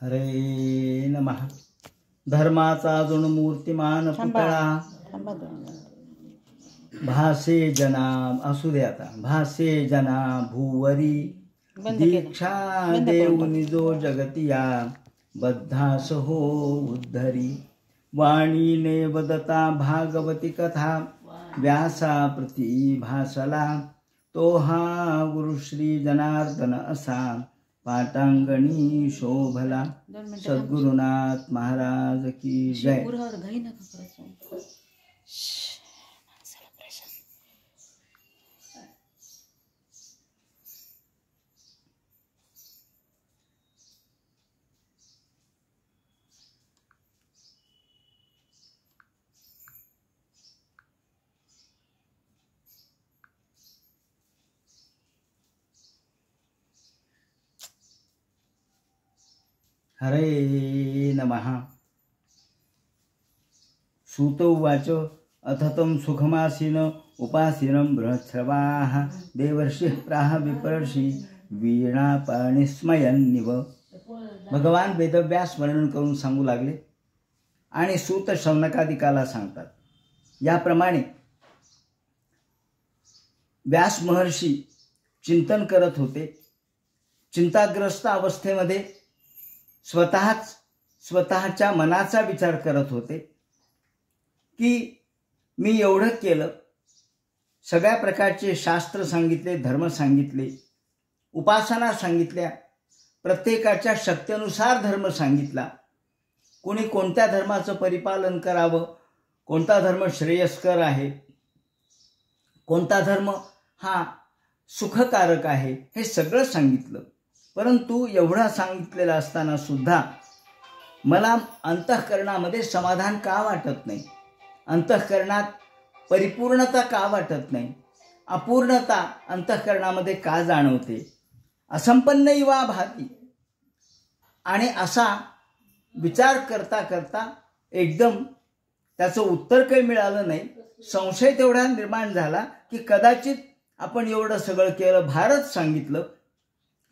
हरे नमः. धर्माचा अजून मूर्तिमान पुतळा भासे जना असू दे आता. भासे जना भूवरी दीक्षा देऊनी जो जगतिया बद्धास हो उद्धरी. वाणीने वदता भागवती कथा व्यासा प्रती भासला. तो हा गुरुश्री जनार्दन असा पाटांगणी शोभला. सद्गुरुनाथ महाराज की जय. हरे नमः. सूत उवाच अथतं सुखमासीन उपासीनं बृहच्छ्रवाः देवर्षिः प्राह विपर्षि वीणापाणिस्मयन्निव. भगवान वेदव्यास वर्णन करून सांगू लागले आणि सूत शौनकादिकाला सांगतात. याप्रमाणे व्यास महर्षी चिंतन करत होते. चिंताग्रस्त अवस्थेमध्ये स्वतःच्या मनाचा विचार करत होते की मी एवढं केलं, सगळ्या प्रकारचे शास्त्र सांगितले, धर्म सांगितले, उपासना सांगितल्या, प्रत्येकाच्या शक्तीनुसार धर्म सांगितला. कोणी कोणत्या धर्माचं परिपालन करावं, कोणता धर्म श्रेयस्कर आहे, कोणता धर्म हा सुखकारक आहे, हे सगळं सांगितलं. परंतु एवढा सांगितलेला असताना सुद्धा मला अंतःकरणामध्ये समाधान का वाटत नाही, अंतःकरणात परिपूर्णता का वाटत नाही, अपूर्णता अंतःकरणामध्ये का जाणवते, असंपन्न इवा भाती. आणि असा विचार करता करता एकदम त्याचं उत्तर काही मिळालं नाही. संशय तेवढा निर्माण झाला की कदाचित आपण एवढं सगळं केलं, भारत सांगितलं,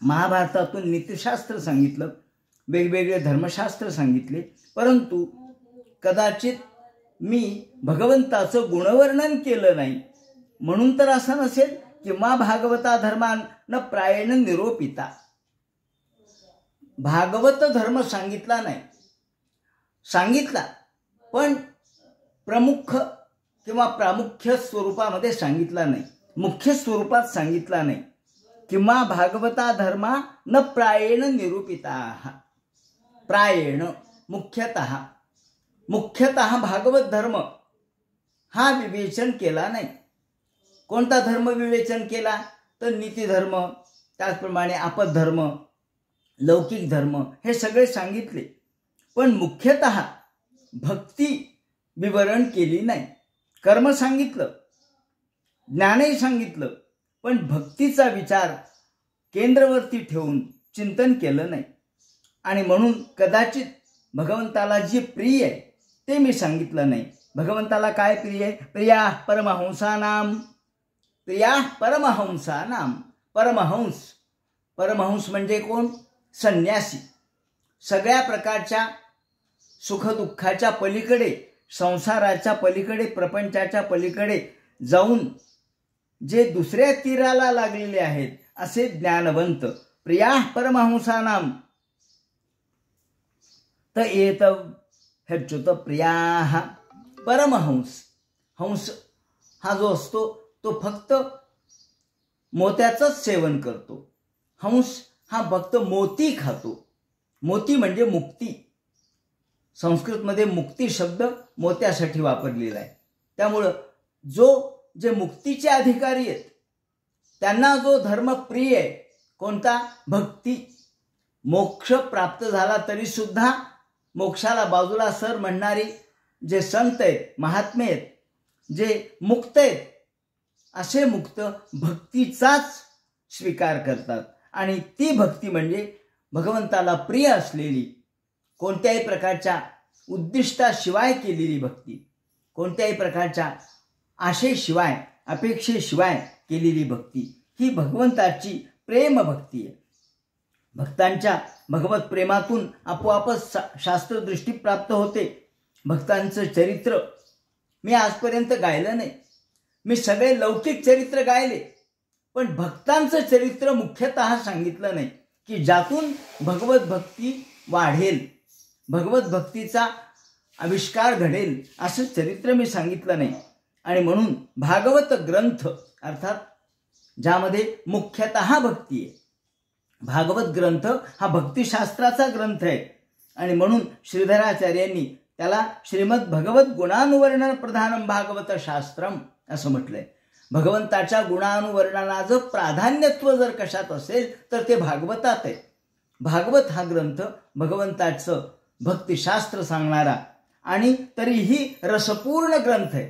महाभारतातून नीतिशास्त्र सांगितलं, वेगवेगळे धर्मशास्त्र सांगितले, परंतु कदाचित मी भगवंताचं गुणवर्णन केलं नाही. म्हणून तर असं नसेल की मा भागवता धर्मान न प्रायेण निरोपिता. भागवत धर्म सांगितला नाही, सांगितला पण प्रमुख किंवा प्रामुख्य स्वरूपामध्ये सांगितला नाही, मुख्य स्वरूपात सांगितला नाही. किंवा भागवता धर्मा न प्रायेण निरूपिता. प्रायेण मुख्यतः भागवत धर्म हा विवेचन केला नाही. कोणता धर्म विवेचन केला तर नीती धर्म, त्याचप्रमाणे आपद्धर्म, लौकिक धर्म हे सगळे सांगितले, पण मुख्यतः भक्ती विवरण केली नाही. कर्म सांगितलं, ज्ञानही सांगितलं, पण भक्तीचा विचार केंद्रवरती ठेवून चिंतन केलं नाही. आणि म्हणून कदाचित भगवंताला जे प्रिय आहे ते मी सांगितलं नाही. भगवंताला काय प्रिय आहे? प्रिया परमहंसानाम. प्रिया परमहंसानाम. परमहंस म्हणजे कोण? संन्यासी. सगळ्या प्रकारच्या सुखदुःखाच्या पलीकडे, संसाराच्या पलीकडे, प्रपंचाच्या पलीकडे जाऊन जे दुसऱ्या तीराला लागलेले आहेत असे ज्ञानवंत. प्रिया परमहंसानाम तर येत ह्याच्युत प्रिया. परमहंस, हंस हा जो असतो तो फक्त मोत्याचंच सेवन करतो. हंस हा फक्त मोती खातो. मोती म्हणजे मुक्ती. संस्कृतमध्ये मुक्ती शब्द मोत्यासाठी वापरलेला आहे. त्यामुळं जे मुक्तीचे अधिकारी आहेत त्यांना जो धर्म प्रिय आहे कोणता? भक्ती. मोक्ष प्राप्त झाला तरी सुद्धा मोक्षाला बाजूला सर म्हणणारी जे संत आहेत, महात्मे आहेत, जे मुक्त आहेत, असे मुक्त भक्तीचाच स्वीकार करतात. आणि ती भक्ती म्हणजे भगवंताला प्रिय असलेली, कोणत्याही प्रकारच्या उद्दिष्टाशिवाय केलेली भक्ती, कोणत्याही प्रकारच्या आशेशिवाय, अपेक्षेशिवाय केलेली भक्ती, ही भगवंताची प्रेम भक्ती आहे. भक्तांच्या भगवत प्रेमातून आपोआपच शास्त्रदृष्टी प्राप्त होते. भक्तांचं चरित्र मी आजपर्यंत गायलं नाही. मी सगळे लौकिक चरित्र गायले, पण भक्तांचं चरित्र मुख्यतः सांगितलं नाही, की ज्यातून भगवत भक्ती वाढेल, भगवत भक्तीचा आविष्कार घडेल असं चरित्र मी सांगितलं नाही. आणि म्हणून भागवत ग्रंथ अर्थात ज्यामध्ये मुख्यतः भक्ती आहे, भागवत ग्रंथ हा भक्तिशास्त्राचा ग्रंथ आहे. आणि म्हणून श्रीधराचार्यांनी त्याला श्रीमद भगवत गुणानुवर्णन प्रधानम भागवत शास्त्रम असं म्हटलंय. भगवंताच्या गुणानुवर्णनाचं प्राधान्यत्व जर कशात असेल तर ते भागवतात आहे. भागवत हा ग्रंथ भगवंताचं भक्तिशास्त्र सांगणारा आणि तरीही रसपूर्ण ग्रंथ आहे.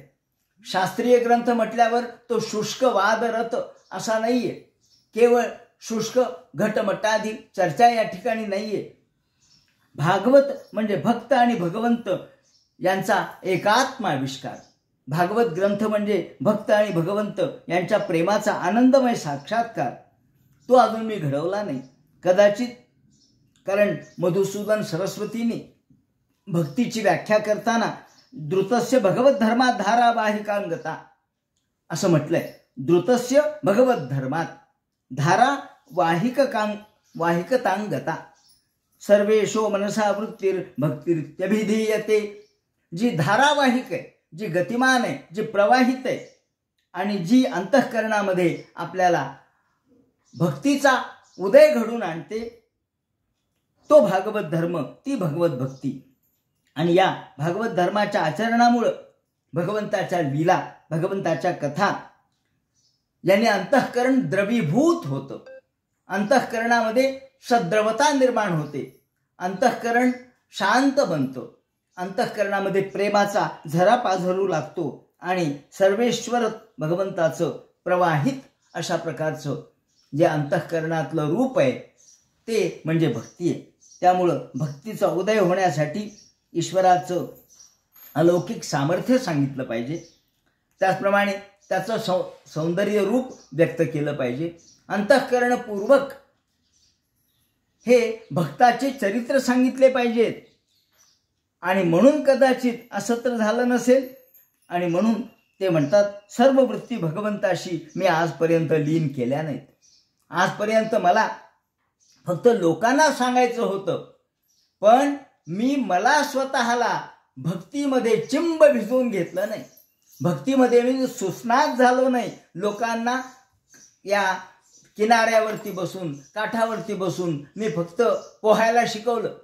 शास्त्रीय ग्रंथ म्हटल्यावर तो शुष्क वादरत असा नाहीये, केवळ शुष्क घटमटाधी चर्चा या ठिकाणी नाहीये. भागवत म्हणजे भक्त आणि भगवंत यांचा एकात्माविष्कार. भागवत ग्रंथ म्हणजे भक्त आणि भगवंत यांच्या प्रेमाचा आनंदमय साक्षात्कार. तो अजून मी घडवला नाही कदाचित, कारण मधुसूदन सरस्वतींनी भक्तीची व्याख्या करताना द्रुतस्य भगवत धर्मात धारावाहिकांगता असं म्हटलंय. द्रुतस्य भगवत धर्मात धारा वाहिकतांगता सर्वेशो मनसा वृत्तीर भक्तिरित्यभिधीयते. जी धारावाहिक आहे, जी गतिमान आहे, जी प्रवाहित आहे आणि जी अंतःकरणामध्ये आपल्याला भक्तीचा उदय घडून आणते, तो भागवत धर्म, ती भगवत भक्ती. आणि या भागवत धर्माच्या आचरणामुळं भगवंताच्या लीला, भगवंताच्या कथा याने अंतःकरण द्रवीभूत होतं. अंतःकरणामध्ये सद्रवता निर्माण होते, अंतःकरण शांत बनतं, अंतःकरणामध्ये प्रेमाचा झरा पाझरू लागतो आणि सर्वेश्वर भगवंताचं प्रवाहित अशा प्रकारचं जे अंतःकरणातलं रूप आहे ते म्हणजे भक्ती आहे. त्यामुळं भक्तीचा उदय होण्यासाठी ईश्वराचं अलौकिक सामर्थ्य सांगितलं पाहिजे, त्याचप्रमाणे त्याचं सौंदर्य रूप व्यक्त केलं पाहिजे. अंतःकरणपूर्वक हे भक्ताचे चरित्र सांगितले पाहिजेत. आणि म्हणून कदाचित असं तर झालं नसेल, आणि म्हणून ते म्हणतात सर्व वृत्ती भगवंताशी मी आजपर्यंत लीन केल्या नाहीत. आजपर्यंत मला फक्त लोकांना सांगायचं होतं, पण मी मला स्वतःला भक्तीमध्ये चिंब भिजवून घेतलं नाही, भक्तीमध्ये मी सुस्नात झालो नाही. लोकांना या किनाऱ्यावरती बसून, काठावरती बसून मी फक्त पोहायला शिकवलं,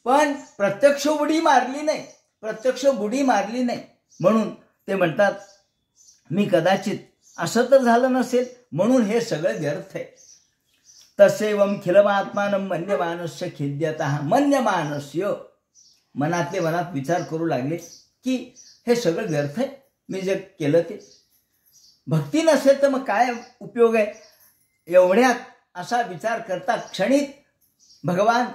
पण प्रत्यक्ष बुडी मारली नाही, प्रत्यक्ष बुडी मारली नाही. म्हणून ते म्हणतात मी कदाचित असं तर झालं नसेल, म्हणून हे सगळं व्यर्थ आहे. तसेवम खिलमात्मानं मन्यमानस्य खिद्यतः. मन्यमानस्य मनातले मनात विचार करू लागले की हे सगळं व्यर्थ आहे, मी जे केलं ते. भक्ती नसेल तर मग काय उपयोग आहे. एवढ्यात असा विचार करता क्षणित भगवान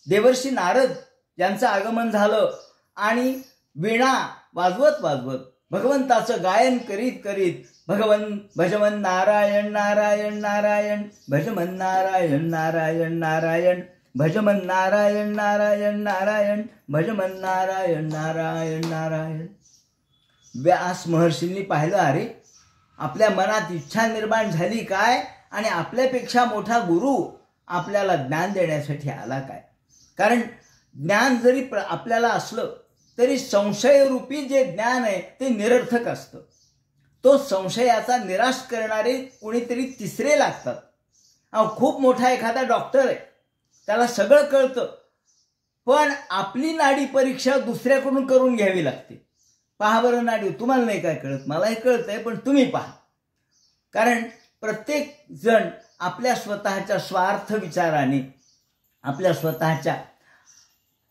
देवर्षी नारद यांचं आगमन झालं आणि वीणा वाजवत वाजवत भगवंताचं गायन करीत करीत भजमन नारायण नारायण नारायण, भजमन नारायण नारायण नारायण, भजमन नारायण नारायण नारायण, भजमन नारायण नारायण नारायण. व्यास महर्षींनी पाहिलं, अरे आपल्या मनात इच्छा निर्माण झाली काय, आणि आपल्यापेक्षा मोठा गुरु आपल्याला ज्ञान देण्यासाठी आला काय. कारण ज्ञान जरी आपल्याला असलं तरी संशयरूपी जे ज्ञान आहे ते निरर्थक असतं. तो संशयाचा निराश करणारे कोणीतरी तिसरे लागतात. खूप मोठा एखादा डॉक्टर आहे, त्याला सगळं कळतं, पण आपली नाडी परीक्षा दुसऱ्याकडून करून घ्यावी लागते. पहा बरं नाडी, तुम्हाला नाही काय कळत, मलाही कळतंय, पण तुम्ही पहा. कारण प्रत्येक जण आपल्या स्वतःच्या स्वार्थ विचाराने, आपल्या स्वतःच्या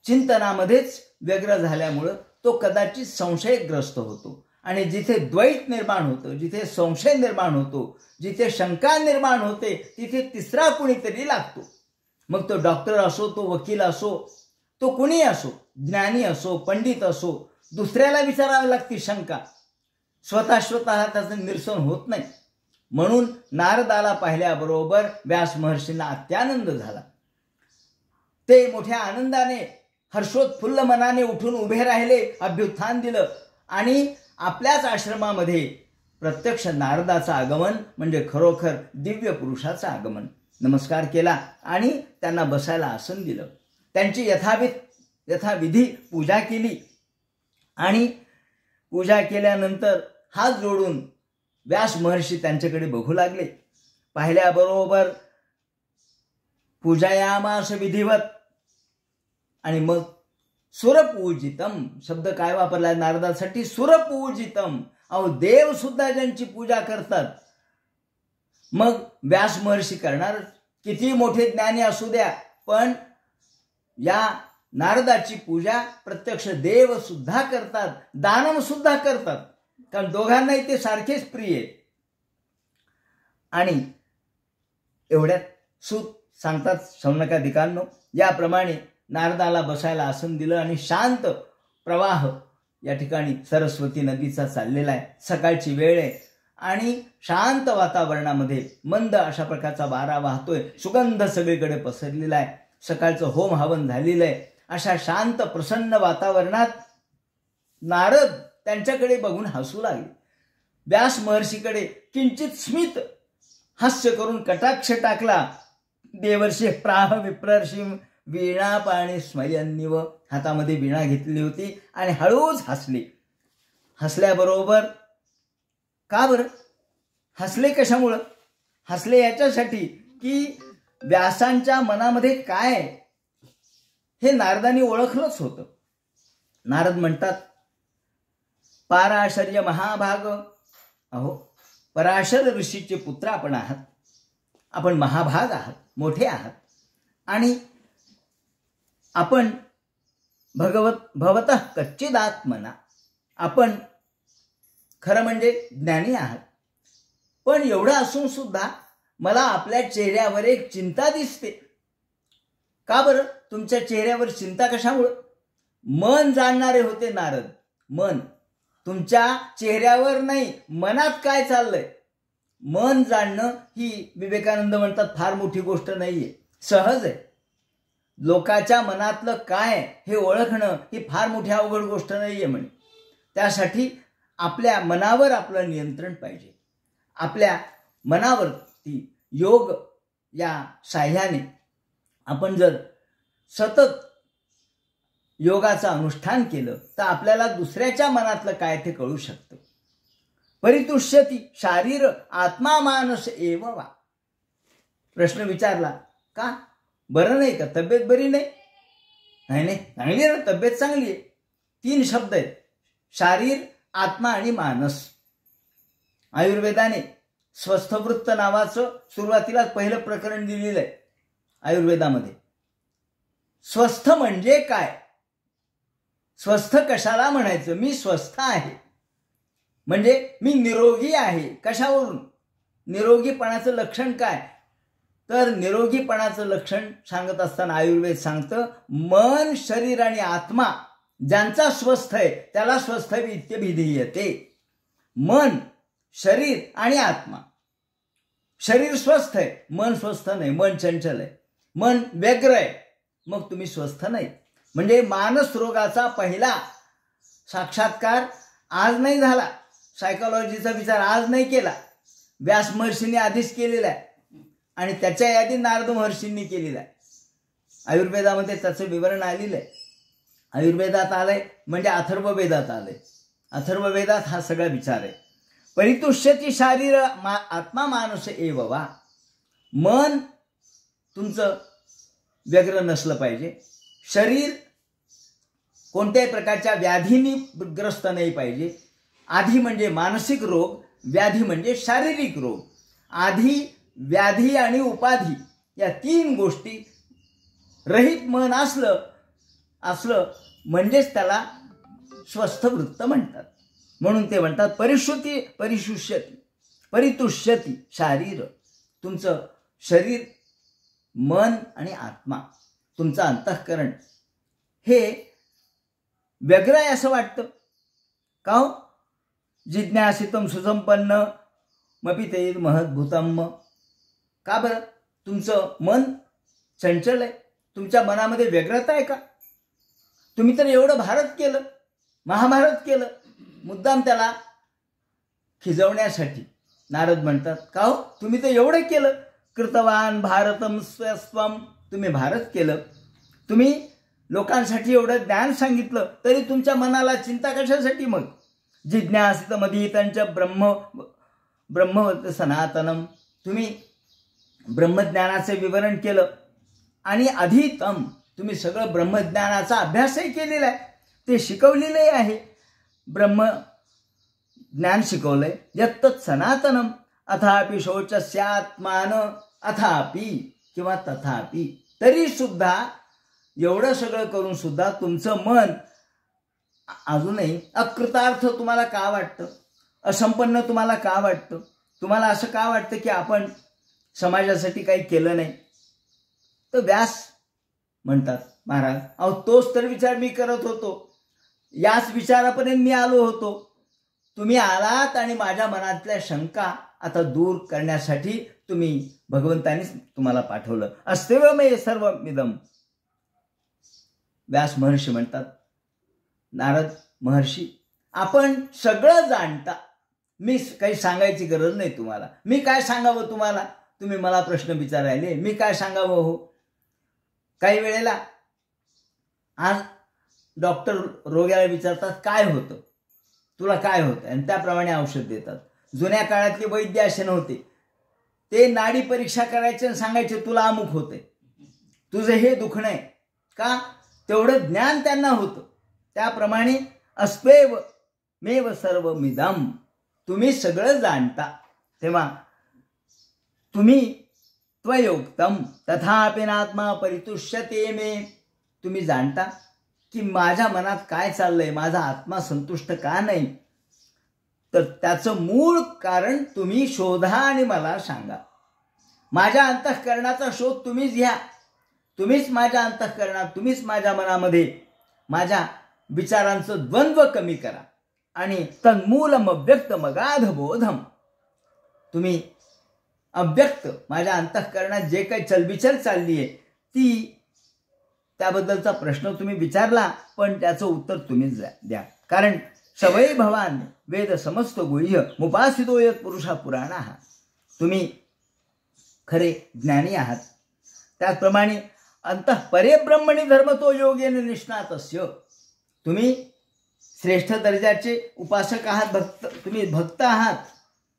चिंतनामध्येच व्यग्र झाल्यामुळं तो कदाचित संशयग्रस्त होतो. आणि जिथे द्वैत निर्माण होतं, जिथे संशय निर्माण होतो, जिथे शंका निर्माण होते, तिथे तिसरा कुणीतरी लागतो. मग तो डॉक्टर असो, तो वकील असो, तो कुणी असो, ज्ञानी असो, पंडित असो, दुसऱ्याला विचारावी लागते शंका. स्वतःला त्याचं निरसन होत नाही. म्हणून नारदाला पाहिल्याबरोबर व्यास महर्षींना अत्यानंद झाला. ते मोठ्या आनंदाने हर्षोत्फुल्ल मनाने उठून उभे राहिले, अभ्युत्थान दिलं आणि आपल्याच आश्रमामध्ये प्रत्यक्ष नारदाचं आगमन म्हणजे खरोखर दिव्य पुरुषाचं आगमन. नमस्कार केला आणि त्यांना बसायला आसन दिलं. त्यांची यथाविधी पूजा केली आणि पूजा केल्यानंतर हात जोडून व्यास महर्षी त्यांच्याकडे बघू लागले. पाहिल्याबरोबर पूजायामास विधिवत आणि मग सुरपूजितम शब्द काय वापरलाय नारदासाठी? सुरपूजितम. अहो, देव सुद्धा ज्यांची पूजा करतात मग व्यास महर्षी करणार. किती मोठे ज्ञानी असू द्या, पण या नारदाची पूजा प्रत्यक्ष देव सुद्धा करतात, दानव सुद्धा करतात, कारण दोघांनाही ते सारखेच प्रिय आहेत. आणि एवढ्यात सूत सांगतात शौनकादिकांनो, याप्रमाणे नारदाला बसायला आसन दिलं आणि शांत प्रवाह या ठिकाणी सरस्वती नदीचा चाललेला आहे. सकाळची वेळ आहे आणि शांत वातावरणामध्ये मंद अशा प्रकारचा वारा वाहतोय, सुगंध सगळीकडे पसरलेला आहे. सकाळचं होम हवन झालेलं आहे. अशा शांत प्रसन्न वातावरणात नारद त्यांच्याकडे बघून हसू लागले. व्यास महर्षीकडे किंचित स्मित हास्य करून कटाक्ष टाकला. देवर्षी प्राह विप्रर्षी वीणा पाणी स्मयन्निव. हातामध्ये वीणा घेतली होती आणि हळूच हसले. हसल्याबरोबर का बरं हसले? कशामुळं हसले? याच्यासाठी की व्यासांच्या मनामध्ये काय हे नारदांनी ओळखलंच होतं. नारद म्हणतात, पाराशर्य महाभाग. अहो, पराशर ऋषीचे पुत्र आपण आहात, आपण महाभाग आहात, मोठे आहात आणि आपण भवतः कच्चिदात्मना, आपण खरं म्हणजे ज्ञानी आहात. पण एवढं असून सुद्धा मला आपल्या चेहऱ्यावर एक चिंता दिसते. का बरं? तुमच्या चेहऱ्यावर चिंता कशामुळं? मन जाणणारे होते नारद. मन तुमच्या चेहऱ्यावर नाही, मनात काय चाललंय मन जाणणं ही विवेकानंद म्हणतात फार मोठी गोष्ट नाहीये, सहज आहे. लोकाच्या मनातलं काय हे ओळखणं ही फार मोठी अवघड गोष्ट नाहीये म्हणे. त्यासाठी आपल्या मनावर आपलं नियंत्रण पाहिजे. आपल्या मनावरती योग या साह्याने आपण जर सतत योगाचं अनुष्ठान केलं तर आपल्याला दुसऱ्याच्या मनातलं काय ते कळू शकतं. परितुष्यती शारीर आत्मा मानस एव वा. प्रश्न विचारला, का बरं नाही का? तब्येत बरी नाही? नाही, चांगली आहे ना, तब्येत चांगली आहे. 3 शब्द आहेत, शारीर, आत्मा आणि मानस. आयुर्वेदाने स्वस्थवृत्त नावाचं सुरुवातीला पहिलं प्रकरण दिलेलं आहे आयुर्वेदामध्ये. स्वस्थ म्हणजे काय? स्वस्थ कशाला म्हणायचं? मी स्वस्थ आहे म्हणजे मी निरोगी आहे. कशावरून? निरोगीपणाचं लक्षण काय? तर निरोगीपणाचं लक्षण सांगत असताना आयुर्वेद सांगतं, मन, शरीर आणि आत्मा ज्यांचा स्वस्थ आहे त्याला स्वस्थ इत्यभिधीयते. मन, शरीर आणि आत्मा. शरीर स्वस्थ आहे, मन स्वस्थ नाही, मन चंचल आहे, मन व्यग्र आहे, मग तुम्ही स्वस्थ नाही. म्हणजे मानस रोगाचा पहिला साक्षात्कार आज नाही झाला, सायकोलॉजीचा विचार आज नाही केला, व्यास महर्षींनी आधीच केलेला आहे आणि त्याच्या यादी नारद महर्षींनी केलेला आहे. आयुर्वेदामध्ये त्याचं विवरण आलेलं आहे. आयुर्वेदात आलंय म्हणजे अथर्ववेदात आलंय. अथर्ववेदात हा सगळा विचार आहे. परितुष्यती शारीर आत्मा मानस एव वा. मन तुमचं व्यग्र नसलं पाहिजे. शरीर कोणत्याही प्रकारच्या व्याधींनी ग्रस्त नाही पाहिजे. आधी म्हणजे मानसिक रोग, व्याधी म्हणजे शारीरिक रोग. आधी, व्याधी आणि उपाधी या 3 गोष्टी रहित मन असलं म्हणजेच त्याला स्वस्थ वृत्त म्हणतात. म्हणून ते म्हणतात परितुष्यती शारीर. तुमचं शरीर, मन आणि आत्मा, तुमचं अंतःकरण हे व्यग्र आहे असं वाटतं का हो? जिज्ञासितम सुसंपन्न मपिते महद्भुतम. का बरं? तुमचं मन चंचल आहे, तुमच्या मनामध्ये व्यग्रता आहे का? तुम्ही तर एवढं भारत केलं, महाभारत केलं, मुद्दाम त्याला खिजवण्यासाठी नारद म्हणतात, का हो तुम्ही तर एवढं केलं, कृतवान भारतम स्वस्वम, तुम्ही भारत केलं, तुम्ही लोकांसाठी एवढं ज्ञान सांगितलं, तरी तुमच्या मनाला चिंता कशासाठी? मग जिज्ञासित मधीतंच ब्रह्मवत सनातनम, तुम्ही ब्रह्मज्ञानाचे विवरण केलं आणि अधीतम, तुम्ही सगळं ब्रह्मज्ञानाचा अभ्यासही केलेला आहे, ते शिकवलेलंही आहे, ब्रह्म ज्ञान शिकवलंय. यत्तत् सनातनम अथापि शौचस्यात्मान, अथापि किंवा तथापि, तरी सुद्धा एवढं सगळं करून सुद्धा तुमचं मन अजूनही अकृतार्थ तुम्हाला का वाटतं? असंपन्न तुम्हाला का वाटतं? तुम्हाला असं का वाटतं की आपण समाजासाठी काही केलं नाही? तर व्यास म्हणतात, महाराज अहो तोच तर विचार मी करत होतो, याच विचारापर्यंत मी आलो होतो. तुम्ही आलात आणि माझ्या मनातल्या शंका आता दूर करण्यासाठी भगवंतानीच तुम्हाला पाठवलं. अस्तेव मे सर्वमिदं. व्यास महर्षी म्हणतात, नारद महर्षी आपण सगळं जाणता, मी काही सांगायची गरज नाही तुम्हाला. मी काय सांगावं तुम्हाला? तुम्ही मला प्रश्न विचारायले, मी काय सांगावं? हो, काही वेळेला आज डॉक्टर रोग्याला विचारतात काय होतं, तुला काय होतं, आणि त्याप्रमाणे औषध देतात. जुन्या काळातले वैद्य असे नव्हते, ते नाडी परीक्षा करायचे आणि सांगायचे तुला अमुक होते, तुझं हे दुखणं आहे का? तेवढं ज्ञान त्यांना होतं. त्याप्रमाणे अस्वेव मेव सर्वमिदं, तुम्ही सगळं जाणता, तेव्हा तुम्ही त्वयोक्तम तथापि नात्मा परितुष्यते मे, तुम्ही जाणता की माझ्या मनात काय चाललंय, माझा आत्मा संतुष्ट का नाही, तर त्याचं मूळ कारण तुम्ही शोधा आणि मला सांगा. माझ्या अंतःकरणाचा शोध तुम्हीच घ्या, तुम्हीच माझ्या अंतःकरणात, तुम्हीच माझ्या मनामध्ये माझ्या विचारांचं द्वंद्व कमी करा आणि तन्मूलम अव्यक्तम अगाध बोधम, तुम्ही अव्यक्त माझ्या अंतःकरणात जे काही चलबिचल चालली आहे ती, त्याबद्दलचा प्रश्न तुम्ही विचारला, पण त्याचं उत्तर तुम्हीच द्या. कारण सवय भवान वेद समस्त गुह्य मुपासितो यत् पुरुषा पुराणा, तुम्ही खरे ज्ञानी आहात. त्याचप्रमाणे अंतःपरे ब्रह्मणी धर्मतो योगेन निष्णातस्य, तुम्ही श्रेष्ठ दर्जाचे उपासक आहात, तुम्ही भक्त आहात.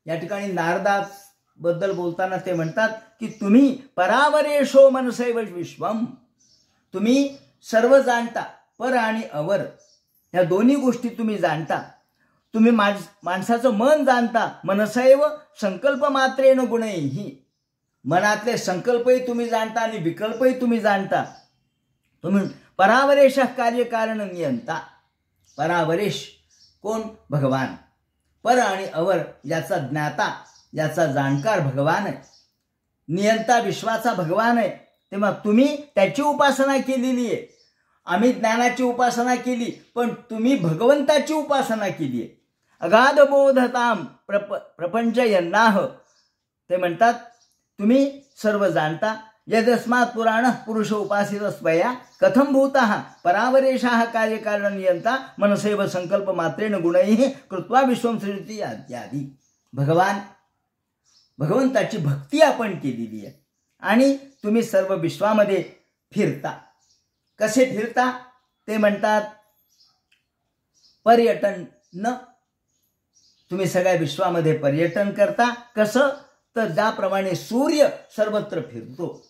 या ठिकाणी नारदाबद्दल बोलताना ते म्हणतात की तुम्ही परावरेशो मनसैव विश्वम, तुम्ही सर्व जाणता, पर आणि अवर ह्या दोन्ही गोष्टी तुम्ही जाणता. तुम्ही माणसाचं मन जाणता, मनसैव संकल्प मात्रेण गुणैहि, मनातले संकल्पही तुम्ही जाणता आणि विकल्पही तुम्ही जाणता. तुम्ही परावरेश कार्यकारण नियंता, परावरेश कोण? भगवान. पर आणि अवर याचा ज्ञाता, याचा जाणकार भगवान आहे. नियंता विश्वाचा भगवान आहे. तेव्हा तुम्ही त्याची उपासना केलेली आहे, आम्ही ज्ञानाची उपासना केली, पण तुम्ही भगवंताची उपासना केली आहे. अगाध बोधताम प्रपंचयन्नाह, ते म्हणतात तुम्ही सर्व जाणता. यदस्मात् पुराण पुरुष उपासित स्वया कथम भूतः परावरेशः कार्यकारण नियंता मनसैव संकल्प मात्रेण गुणैः कृत्वा विश्वं सृजति इत्यादी. भगवंताची भक्ती आपण केलेली आहे आणि तुम्ही सर्व विश्वामध्ये फिरता. कसे फिरता? ते म्हणतात पर्यटन न, तुम्ही सगळ्या विश्वामध्ये पर्यटन करता. कसं? तर ज्याप्रमाणे सूर्य सर्वत्र फिरतो,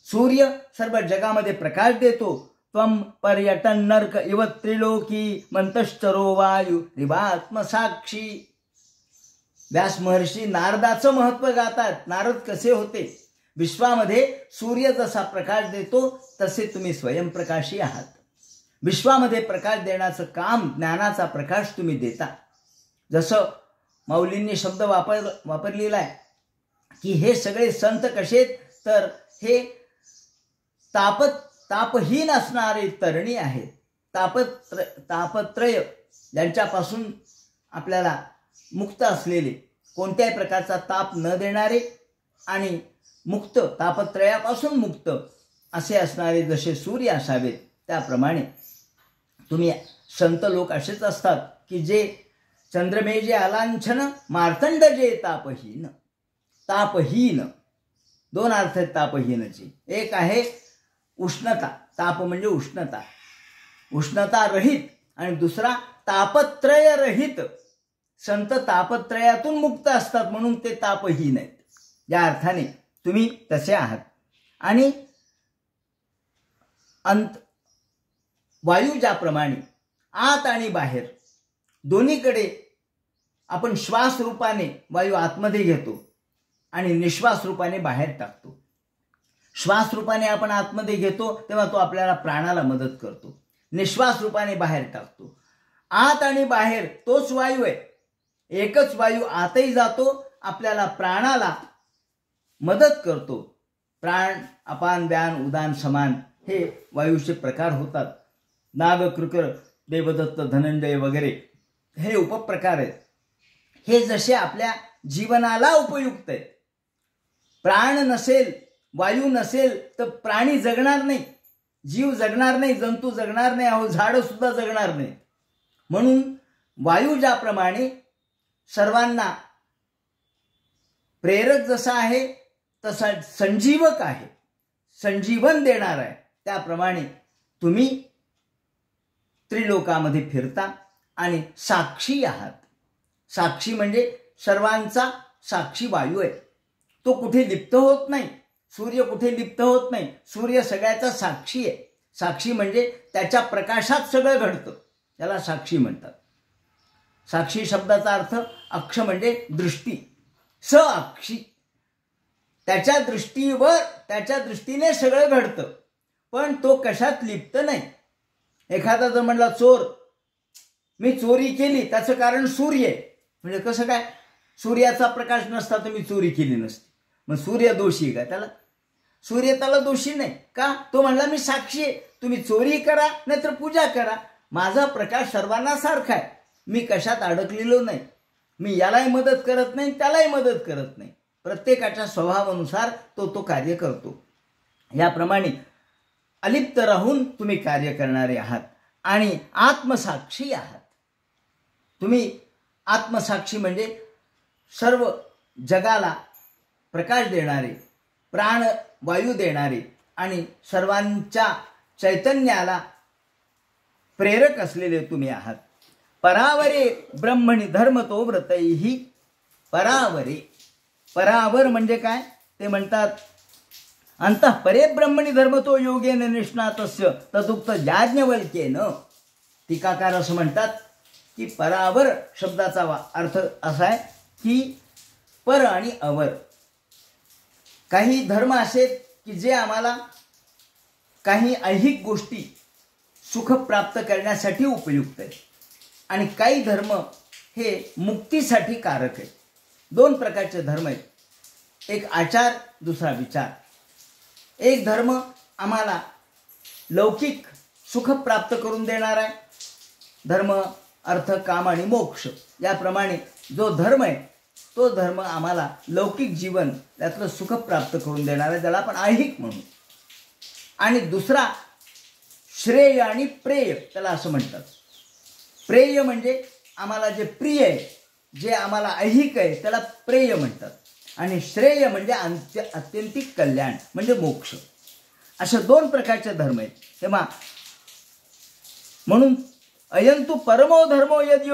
सूर्य सर्व जगामध्ये प्रकाश देतो. त्वम पर्यटन नर्क इव त्रिलोकी मंतश्चरो वायू रिवात्मसाक्षी. व्यास महर्षी नारदाचं महत्व गातात. नारद कसे होते? विश्वामध्ये सूर्य जसा प्रकाश देतो तसे तुम्ही स्वयंप्रकाशी आहात. विश्वामध्ये प्रकाश देण्याचं काम, ज्ञानाचा प्रकाश तुम्ही देता. जसं माऊलींनी शब्द वापरलेला आहे की हे सगळे संत कसे? तर हे तापहीन असणारे तरणी आहेत. तापत्रय ज्यांच्यापासून आपल्याला मुक्त असलेले, कोणत्याही प्रकारचा ताप न देणारे आणि मुक्त, तापत्रयापासून मुक्त असे असणारे जसे सूर्य असावेत त्याप्रमाणे तुम्ही संत लोक असेच असतात की जे चंद्रमेजे आलांछन मार्तंड जे तापहीन. तापहीन दोन अर्थ आहेत तापहीनचे. एक आहे उष्णता, ताप म्हणजे उष्णता, उष्णता रहित, आणि दुसरा तापत्रय रहित. संत तापत्रयातून मुक्त असतात म्हणून ते तापहीन आहेत. या अर्थाने तुम्ही तसे आहात. आणि वायू ज्याप्रमाणे आत आणि बाहेर दोन्हीकडे आपण श्वास रूपाने वायू आतमध्ये घेतो आणि निश्वास रूपाने बाहेर टाकतो. श्वास रूपाने आपण आतमध्ये घेतो तेव्हा तो आपल्याला प्राणाला मदत करतो, निश्वास रूपाने बाहेर टाकतो. आत आणि बाहेर तोच वायू आहे. एकच वायू आतही जातो, आपल्याला प्राणाला मदत करतो. प्राण, अपान, व्यान, उदान, समान हे वायूचे प्रकार होतात. नाग, कृकर, देवदत्त, धनंजय वगैरे हे उपप्रकार आहेत. हे जसे आपल्या जीवनाला उपयुक्त आहेत. प्राण नसेल, वायू नसेल तर प्राणी जगणार नाही, जीव जगणार नाही, जंतू जगणार नाही, अहो झाडं सुद्धा जगणार नाही. म्हणून वायू ज्याप्रमाणे सर्वांना प्रेरक जसा आहे तसा संजीवक आहे, संजीवन देणार आहे, त्याप्रमाणे तुम्ही त्रिलोकामध्ये फिरता आणि साक्षी आहात. साक्षी म्हणजे सर्वांचा साक्षी वायू आहे. तो कुठे लिप्त होत नाही, सूर्य कुठे लिप्त होत नाही. सूर्य सगळ्याचा साक्षी आहे. साक्षी म्हणजे त्याच्या प्रकाशात सगळं घडतं, त्याला साक्षी म्हणतात. साक्षी शब्दाचा अर्थ अक्ष म्हणजे दृष्टी, स अक्षी, त्याच्या दृष्टीवर, त्याच्या दृष्टीने सगळं घडतं, पण तो कशात लिप्त नाही. एखादा जर म्हणला चोर, मी चोरी केली, त्याचं कारण सूर्य आहे, म्हणजे कसं काय, सूर्याचा प्रकाश नसता तर मी चोरी केली नसती, मग सूर्य दोषी आहे का त्याला? सूर्य त्याला दोषी नाही का? तो म्हणला मी साक्षी आहे, तुम्ही चोरी करा नाहीतर पूजा करा, माझा प्रकाश सर्वांना सारखा आहे, मी कशात अडकलेलो नाही, मी यालाही मदत करत नाही त्यालाही मदत करत नाही. प्रत्येकाच्या स्वभावानुसार तो कार्य करतो. याप्रमाणे अलिप्त राहून तुम्ही कार्य करणारे आहात आणि आत्मसाक्षी आहात. तुम्ही आत्मसाक्षी म्हणजे सर्व जगाला प्रकाश देणारे, प्राण वायू देणारे आणि सर्वांच्या चैतन्याला प्रेरक असलेले तुम्ही आहात. परावरे ब्रह्मणि धर्मतो व्रतैहि. परावरे, परावर म्हणजे काय ते म्हणतात, अंतः परे ब्रह्मणि धर्मतो योगेन निष्णातस्य तदुक्त याज्ञवल्क्येन. टीकाकार असं म्हणतात की परावर शब्दाचा अर्थ असा आहे की पर आणि अवर. काही धर्म असे की जे आम्हाला काही ऐहिक गोष्टी सुख प्राप्त करण्यासाठी उपयुक्त आहे आणि काही धर्म हे मुक्तीसाठी कारक आहे. दोन प्रकारचे धर्म आहेत, एक आचार, दुसरा विचार. एक धर्म आम्हाला लौकिक सुख प्राप्त करून देणार आहे, धर्म अर्थ काम आणि मोक्ष. याप्रमाणे जो धर्म आहे तो धर्म आम्हाला लौकिक जीवन त्यातलं सुख प्राप्त करून देणार आहे, ज्याला आपण ऐहिक म्हणू. आणि दुसरा श्रेय आणि प्रेय, त्याला असं म्हणतात. प्रेय म्हणजे आम्हाला जे प्रिय आहे, जे आम्हाला ऐहिक आहे त्याला प्रेय म्हणतात, आणि श्रेय म्हणजे अत्यंतिक कल्याण म्हणजे मोक्ष. अशा दोन प्रकारचे धर्म आहेत. तेव्हा म्हणून अयंतु परमो धर्मो यद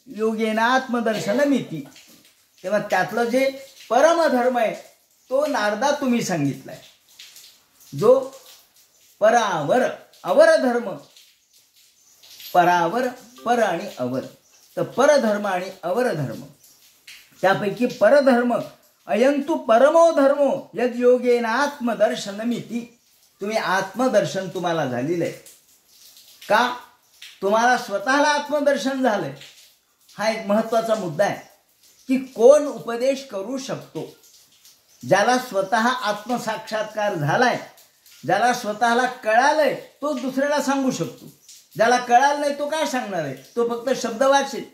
योगेन आत्मदर्शनमिति. तेव्हा त्यातलं जे परमधर्म आहे तो नारदा तुम्ही सांगितलाय. जो परावर, अवर धर्म, परावर पर आणि अवर. तर परधर्म आणि अवर धर्म, त्यापैकी परधर्म अयंतु परमो धर्मो यद योगेन आत्मदर्शनमिति. तुम्ही आत्मदर्शन तुम्हाला झालेलं आहे का? तुम्हाला स्वतःला आत्मदर्शन झालंय. हा एक महत्त्वाचा मुद्दा आहे की कोण उपदेश करू शकतो. ज्याला स्वतः आत्मसाक्षात्कार झालाय, ज्याला स्वतःला कळालंय तो दुसऱ्याला सांगू शकतो. ज्याला कळालं नाही तो काय सांगणार आहे, तो फक्त शब्द वाचेल.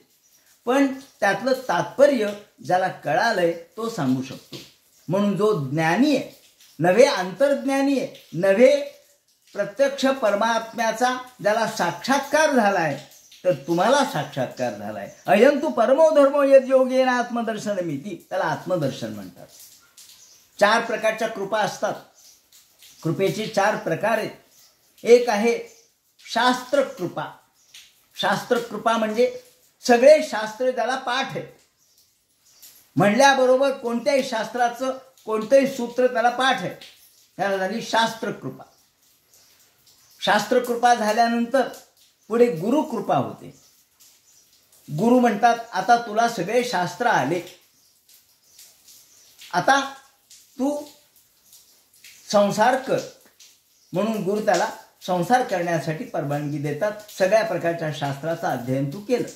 पण त्यातलं तात्पर्य ज्याला कळालंय तो सांगू शकतो. म्हणून जो ज्ञानी आहे नव्हे अंतर्ज्ञानी आहे, नव्हे प्रत्यक्ष परमात्म्याचा ज्याला साक्षात्कार झालाय, तर तुम्हाला साक्षात्कार झालाय. अयंतु परमो धर्मो यद योगेन आत्मदर्शनमिती, त्याला आत्मदर्शन म्हणतात. 4 प्रकारच्या कृपा असतात. कृपेचे 4 प्रकार आहेत. एक आहे शास्त्र कृपा. शास्त्र कृपा म्हणजे सगळे शास्त्र ज्याला पाठ आहे, म्हणल्याबरोबर कोणत्याही शास्त्राचं कोणतेही सूत्र त्याला पाठ आहे, त्याला झाली शास्त्र कृपा. शास्त्र कृपा झाल्यानंतर पुढे गुरुकृपा होते. गुरु म्हणतात आता तुला सगळे शास्त्र आले, आता तू संसार कर. म्हणून गुरु त्याला संसार करण्यासाठी परवानगी देतात. सगळ्या प्रकारच्या शास्त्राचं अध्ययन तू केलं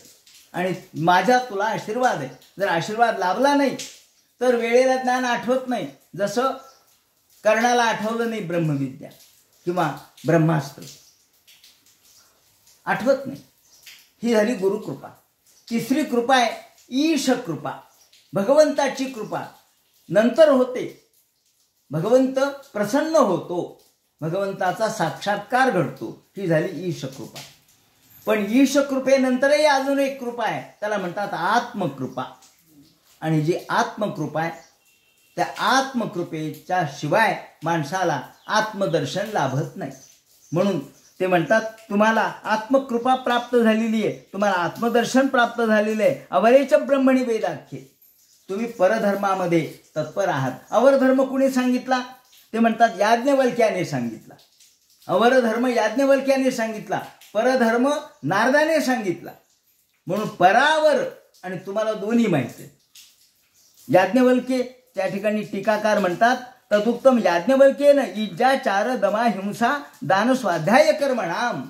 आणि माझा तुला आशीर्वाद आहे. जर आशीर्वाद लाभला नाही तर वेळेला ज्ञान आठवत नाही. जसं कर्णाला आठवलं नाही ब्रह्मविद्या किंवा ब्रह्मास्त्र, आठवत नाही. ही झाली गुरुकृपा. तिसरी कृपा आहे ईश कृपा, भगवंताची कृपा. नंतर होते, भगवंत प्रसन्न होतो, भगवंताचा साक्षात्कार घडतो. ही झाली ईश कृपा. पण ईश कृपेनंतरही अजून एक कृपा आहे, त्याला म्हणतात आत्मकृपा. आणि जी आत्मकृपा आहे, त्या आत्मकृपेच्या शिवाय माणसाला आत्मदर्शन लाभत नाही. म्हणून ते म्हणतात तुम्हाला आत्मकृपा प्राप्त झालेली आहे, तुम्हाला आत्मदर्शन प्राप्त झालेले आहे. अवरेच ब्रह्मणी वेदाख्ये, तुम्ही परधर्मामध्ये तत्पर आहात. अवर धर्म कुणी सांगितला? ते म्हणतात याज्ञवल्क्याने सांगितला. अवर धर्म याज्ञवल्क्याने सांगितला, परधर्म नारदाने सांगितला. म्हणून परावर आणि तुम्हाला दोन्ही माहिती आहे. याज्ञवल्के त्या ठिकाणी टीकाकार म्हणतात तदुक्तम याज्ञवल्क्येन इज्जाचार दमा हिंसा दान स्वाध्याय कर्मणाम.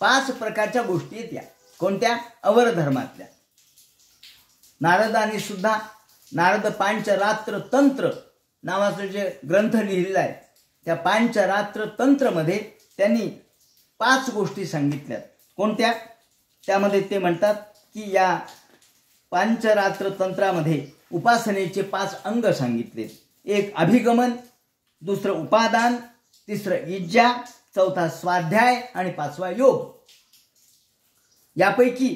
5 प्रकारच्या गोष्टी आहेत या. कोणत्या? अवर धर्मातल्या. नारदाने सुद्धा नारद पांचरात्र तंत्र नावाचं जे ग्रंथ लिहिलेला आहे, त्या पांचरात्र तंत्रमध्ये त्यांनी 5 गोष्टी सांगितल्यात. कोणत्या? त्यामध्ये ते म्हणतात की या पांचरात्र तंत्रामध्ये उपासनेचे 5 अंग सांगितले. एक अभिगमन, दुसरं उपादान, तिसरं इज्जा, चौथा स्वाध्याय आणि 5वा योग. यापैकी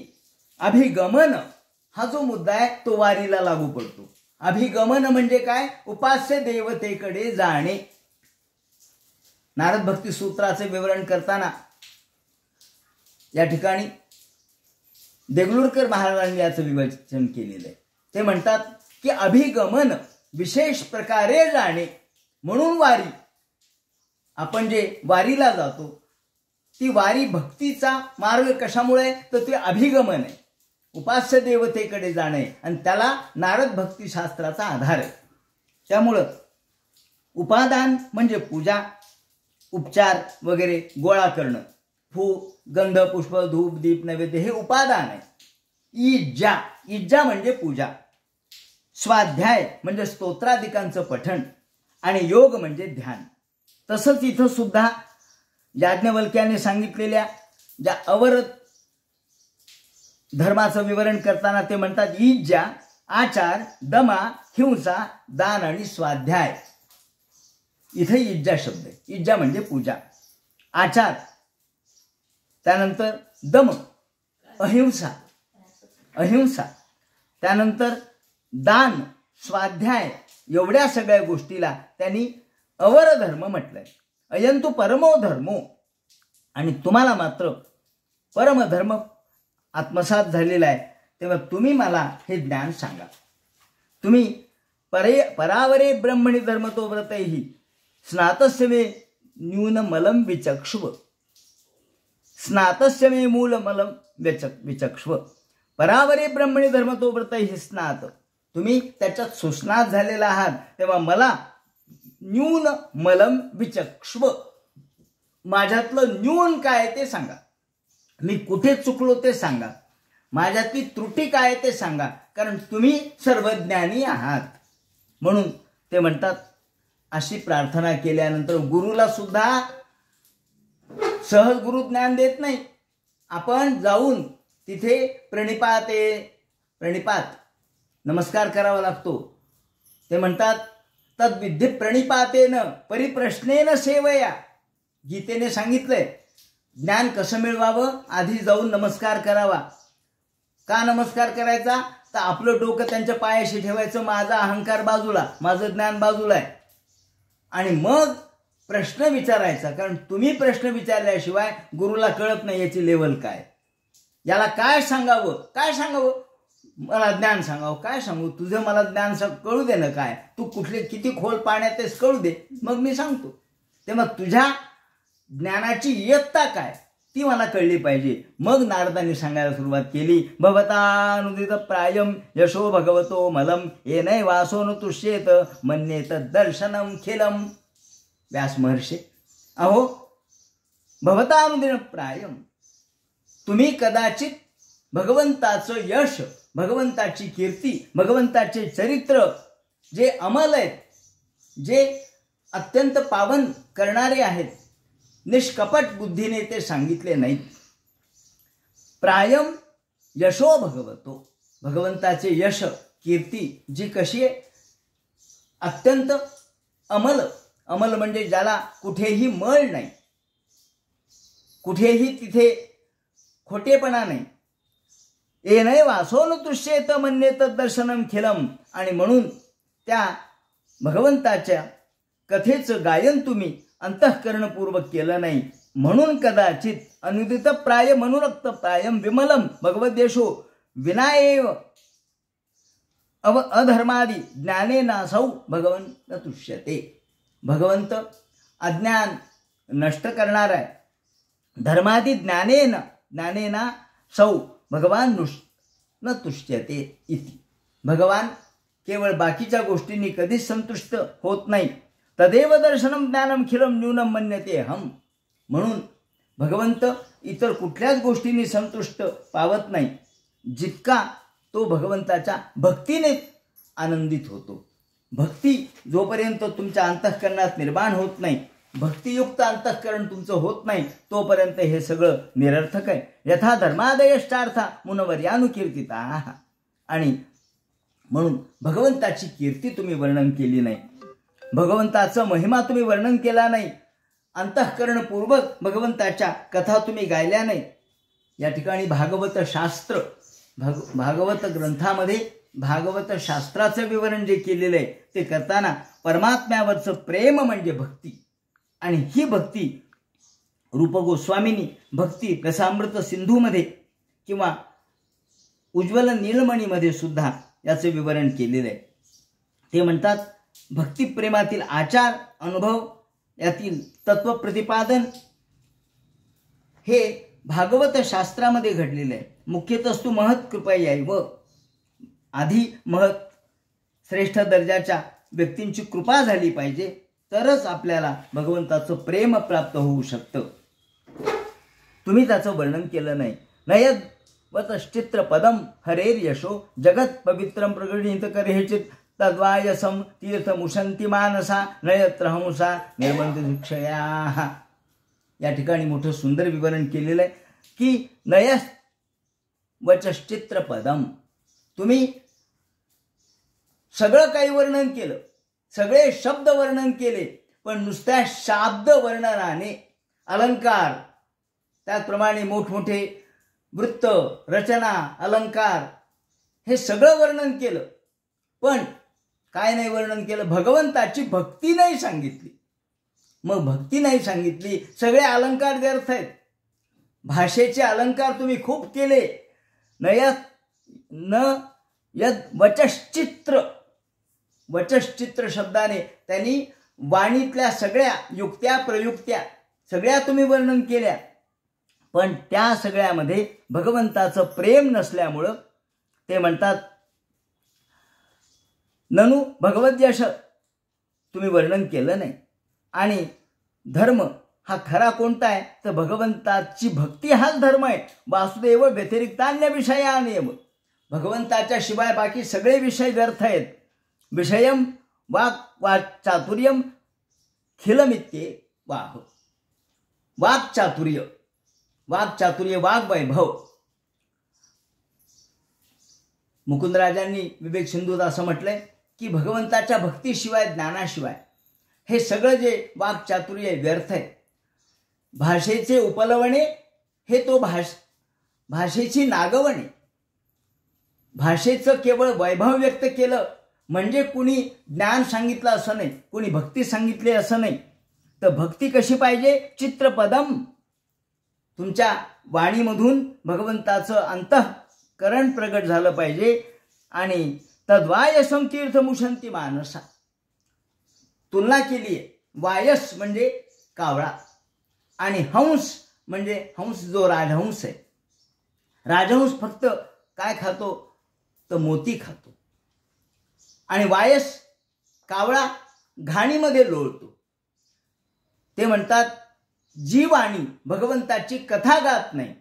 अभिगमन हा जो मुद्दा आहे तो वारीला लागू पडतो. अभिगमन म्हणजे काय? उपास्य देवतेकडे जाणे. नारद भक्ती सूत्राचे विवरण करताना या ठिकाणी देगलूरकर महाराजांनी याचं विवेचन केलेलं आहे. ते म्हणतात की अभिगमन विशेष प्रकारे जाणे. म्हणून वारी, आपण जे वारीला जातो ती वारी भक्तीचा मार्ग कशामुळे? तर ते अभिगमन आहे, उपास्य देवतेकडे जाणे, आणि त्याला नारद भक्तिशास्त्राचा आधार आहे. त्यामुळं उपादान म्हणजे पूजा, उपचार वगैरे गोळा करणं, गंध पुष्प धूप दीप नैवेद्य हे उपादान आहे. इज्जा, इज्जा म्हणजे पूजा. स्वाध्याय म्हणजे स्तोत्रादिकांचं पठण, आणि योग म्हणजे ध्यान. तसंच इथं सुद्धा याज्ञवल्क्याने सांगितलेल्या ज्या अवर धर्माचं विवरण करताना ते म्हणतात इज्जा, आचार, दमा, हिंसा, दान आणि स्वाध्याय. इथे इज्जा शब्द आहे. इज्जा म्हणजे पूजा, आचार, त्यानंतर दम, अहिंसा, अहिंसा, त्यानंतर दान, स्वाध्याय, एवढ्या सगळ्या गोष्टीला त्यांनी अवर धर्म म्हटलंय. अयंतु परमो धर्मो, आणि तुम्हाला मात्र परमधर्म आत्मसात झालेला आहे. तेव्हा तुम्ही मला हे ज्ञान सांगा. तुम्ही परावरे ब्रह्मणी धर्मतो व्रतैहि स्नातस्य मे न्यूनमलं विचक्ष्व. स्नातस्य मे मूलमलं विचक्ष्व. परावरे ब्रह्मणी धर्मतो व्रतैहि स्नात. तुम्ही त्याच्यात सुस्नात झालेला आहात, तेव्हा मला न्यून मलम विचक्ष्व, माझ्यातलं न्यून काय ते सांगा. मी कुठे चुकलो ते सांगा, माझ्यातली त्रुटी काय ते सांगा, कारण तुम्ही सर्वज्ञानी आहात. म्हणून ते म्हणतात अशी प्रार्थना केल्यानंतर गुरुला सुद्धा सहज गुरु ज्ञान देत नाही. आपण जाऊन तिथे प्रणिपात नमस्कार करावा लागतो. ते म्हणतात तद्विद्धी प्रणिपातेन परिप्रश्नेन सेवया. गीतेने सांगितलंय ज्ञान कसं मिळवावं. आधी जाऊन नमस्कार करावा. का नमस्कार करायचा? तर आपलं डोकं त्यांच्या पायाशी ठेवायचं, माझा अहंकार बाजूला, माझं ज्ञान बाजूला आहे, आणि मग प्रश्न विचारायचा. कारण तुम्ही प्रश्न विचारल्याशिवाय गुरुला कळत नाही याची लेवल काय, याला काय सांगावं, काय सांगावं. मला ज्ञान सांगावं, काय सांगू, तुझं मला ज्ञान कळू दे ना, काय तू कुठले किती खोल पाण्यात आहेस कळू दे, मग मी सांगतो. तेव्हा तुझ्या ज्ञानाची इयत्ता काय ती मला कळली पाहिजे. मग नारदांनी सांगायला सुरुवात केली. भवतानुदित प्रायम यशो भगवतो मलम येनय वासो न तुष्येत मन्येत दर्शनम खिलम. व्यास महर्षी, अहो भवतानुदित प्रायम, तुम्ही कदाचित भगवंताचं यश, भगवंताची कीर्ती, भगवंताचे चरित्र जे अमल आहेत, जे अत्यंत पावन करणारे आहेत, निष्कपट बुद्धीने ते सांगितले नाहीत. प्रायम यशो भगवतो, भगवंताचे यश कीर्ती जी कशी आहे, अत्यंत अमल. अमल म्हणजे ज्याला कुठेही मळ नाही, कुठेही तिथे खोटेपणा नाही. येनय वासो न तुष्येत मन्येत दर्शनम खिलम. आणि म्हणून त्या भगवंताच्या कथेचं गायन तुम्ही अंतःकरणपूर्वक केलं नाही, म्हणून कदाचित अनुदित प्राय मनुरक्त प्रायम विमलम भगवद्यशो विनाएव अधर्मादी ज्ञानेनासौ भगवंत तुष्यते. भगवंत अज्ञान नष्ट करणार आहे. धर्मादी ज्ञानेना सौ भगवान न तुष्यते इति. भगवान केवळ बाकीच्या गोष्टींनी कधीच संतुष्ट होत नाही. तदेव दर्शनम ज्ञानम खिलम न्यूनम मन्यते हम. म्हणून भगवंत इतर कुठल्याच गोष्टींनी संतुष्ट पावत नाही, जितका तो भगवंताच्या भक्तीने आनंदित होतो. भक्ती जोपर्यंत तुमच्या अंतःकरणात निर्माण होत नाही, भक्तियुक्त अंतःकरण तुमचं होत नाही, तोपर्यंत हे सगळं निरर्थक आहे. यथा धर्मादयश्चार्था मुनवर्यानुकीर्तिता. आणि म्हणून भगवंताची कीर्ती तुम्ही वर्णन केली नाही, भगवंताचं महिमा तुम्ही वर्णन केला नाही, अंतःकरणपूर्वक भगवंताच्या कथा तुम्ही गायल्या नाही. या ठिकाणी भागवत शास्त्र, भागवत ग्रंथामध्ये भागवत शास्त्राचं विवरण जे केलेलं आहे ते करताना परमात्म्यावरचं प्रेम म्हणजे भक्ती. आणि ही भक्ती रूप गोस्वामींनी भक्ती रसामृत सिंधूमध्ये किंवा उज्ज्वल नीलमणीमध्ये सुद्धा याचे विवरण केलेलं आहे. ते म्हणतात भक्तिप्रेमातील आचार, अनुभव, यातील तत्व प्रतिपादन हे भागवत शास्त्रामध्ये घडलेलं आहे. मुख्यतस्तु महत् कृपयैव. आधी महत् श्रेष्ठ दर्जाच्या व्यक्तींची कृपा झाली पाहिजे, तरच आपल्याला भगवंताचं प्रेम प्राप्त होऊ शकतं. तुम्ही त्याचं वर्णन केलं नाही. नयद्वतश्चित्र पदम हरेर यशो जगत पवित्रम प्रगणित करेचित तद्वायसम तीर्थमुशंती मानसा नयत्र हंसा निर्बंधक्षया. या ठिकाणी मोठं सुंदर विवरण केलेलं आहे की नयवचश्चित्र पदम, तुम्ही सगळं काही वर्णन केलं, सगळे शब्द वर्णन केले, पण नुसत्या शाब्द वर्णनाने अलंकार, त्याचप्रमाणे मोठमोठे वृत्त, रचना, अलंकार हे सगळं वर्णन केलं, पण काय नाही वर्णन केलं, भगवंताची भक्ती नाही सांगितली. मग भक्ती नाही सांगितली, सगळे अलंकार व्यर्थ आहेत. भाषेचे अलंकार तुम्ही खूप केले. यद वचश्चित्र, वचश्चित्र शब्दाने त्यांनी वाणीतल्या सगळ्या युक्त्या प्रयुक्त्या सगळ्या तुम्ही वर्णन केल्या, पण त्या सगळ्यामध्ये भगवंताचं प्रेम नसल्यामुळं ते म्हणतात ननु भगवद्यश तुम्ही वर्णन केलं नाही. आणि धर्म हा खरा कोणता आहे तर भगवंताची भक्ती हाच धर्म आहे. वासुदेव व्यतिरिक्तान्य विषयानेव, भगवंताच्या शिवाय बाकी सगळे विषय व्यर्थ आहेत. विषयम वाक्चातुर्यम खिलमित्ये वाह. वाक्चातुर्य, वाक्चातुर्य, वाग्वैभव. मुकुंदराजांनी विवेक सिंधूत असं म्हटलंय की भगवंताच्या भक्तीशिवाय ज्ञानाशिवाय हे सगळं जे वाक्चातुर्य व्यर्थ आहे. भाषेचे उपलवणे हे तो भाषेची नागवणे. भाषेचं केवळ वैभव व्यक्त केलं म्हणजे कुणी ज्ञान सांगितलं असं नाही, कुणी भक्ती सांगितली असं नाही. तर भक्ती कशी पाहिजे? चित्रपदम. तुमच्या वाणीमधून भगवंताचं अंतःकरण प्रगट झालं पाहिजे. आणि तद्वायसम तीर्थमुशंती मानसा. तुलना केली आहे. वायस म्हणजे कावळा आणि हंस म्हणजे हंस जो राजहंस आहे. राजहंस फक्त काय खातो तर मोती खातो. आणि वायस कावळा घाणीमध्ये लोळतो. ते म्हणतात जी वाणी भगवंताची कथा गात नाही,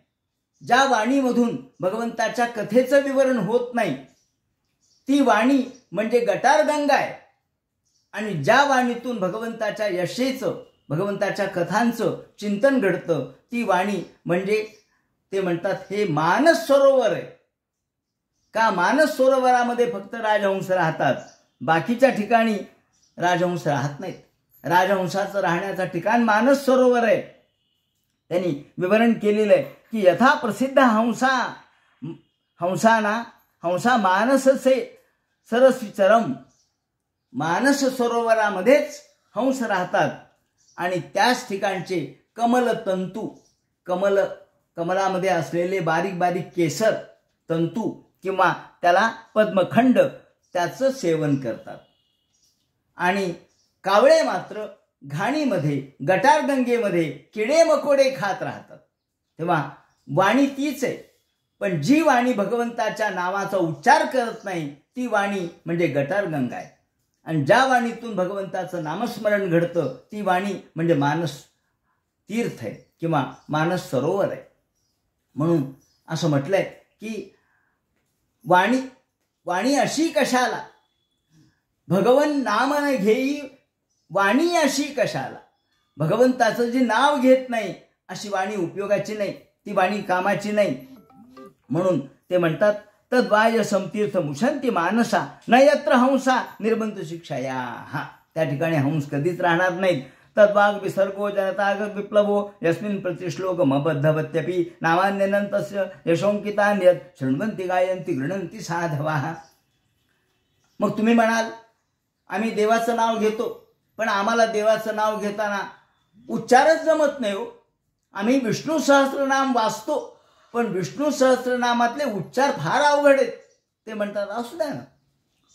ज्या वाणीमधून भगवंताच्या कथेचं विवरण होत नाही, ती वाणी म्हणजे गटारगंगा आहे. आणि ज्या वाणीतून भगवंताच्या यशेचं, भगवंताच्या कथांचं चिंतन घडतं, ती वाणी म्हणजे ते म्हणतात हे मानस सरोवर आहे. का? मानस सरोवरामध्ये फक्त राजहंस राहतात, बाकीच्या ठिकाणी राजहंस राहत नाहीत. राजहंसाचं राहण्याचं ठिकाण मानस सरोवर आहे. त्यांनी विवरण केलेलं आहे की यथा प्रसिद्ध हंसा मानससे सरस्विचरम. मानस सरोवरामध्येच हंस राहतात आणि त्याच ठिकाणचे कमलतंतू, कमलामध्ये असलेले बारीक बारीक केसर तंतू किंवा त्याला पद्मखंड त्याचं सेवन करतात. आणि कावळे मात्र घाणीमध्ये, गटारगंगेमध्ये किडे मकोडे खात राहतात. तेव्हा वाणी तीच आहे, पण जी वाणी भगवंताच्या नावाचा उच्चार करत नाही ती वाणी म्हणजे गटारगंगा आहे. आणि ज्या वाणीतून भगवंताचं नामस्मरण घडतं ती वाणी म्हणजे मानस तीर्थ आहे किंवा मानस सरोवर आहे. म्हणून असं म्हटलंय की वाणी अशी कशाला, भगवन नाम न घेई वाणी अशी कशाला. भगवंताचं जे नाव घेत नाही अशी वाणी उपयोगाची नाही, ती वाणी कामाची नाही. म्हणून ते म्हणतात तद्वायसम तीर्थमुशंती मानसा न यत्र हंसा निर्बंध शिक्षाया. त्या ठिकाणी हंस कधीच राहणार नाहीत. तद्वाग विसर्गो जनताग विप्लवो यस्मिन् प्रतिश्लोकमबद्धवत्यपि नामान्यनंतस्य यशोंकितान्यत शृण्वन्ति गायन्ति गृह्णन्ति साधवाः. मग तुम्ही म्हणाल आम्ही देवाचं नाव घेतो, पण आम्हाला देवाचं नाव घेताना उच्चारच जमत नाही हो. आम्ही विष्णू सहस्त्रनाम वाचतो, पण विष्णू सहस्त्रनामातले उच्चार फार अवघड आहेत. ते म्हणतात असू द्या ना,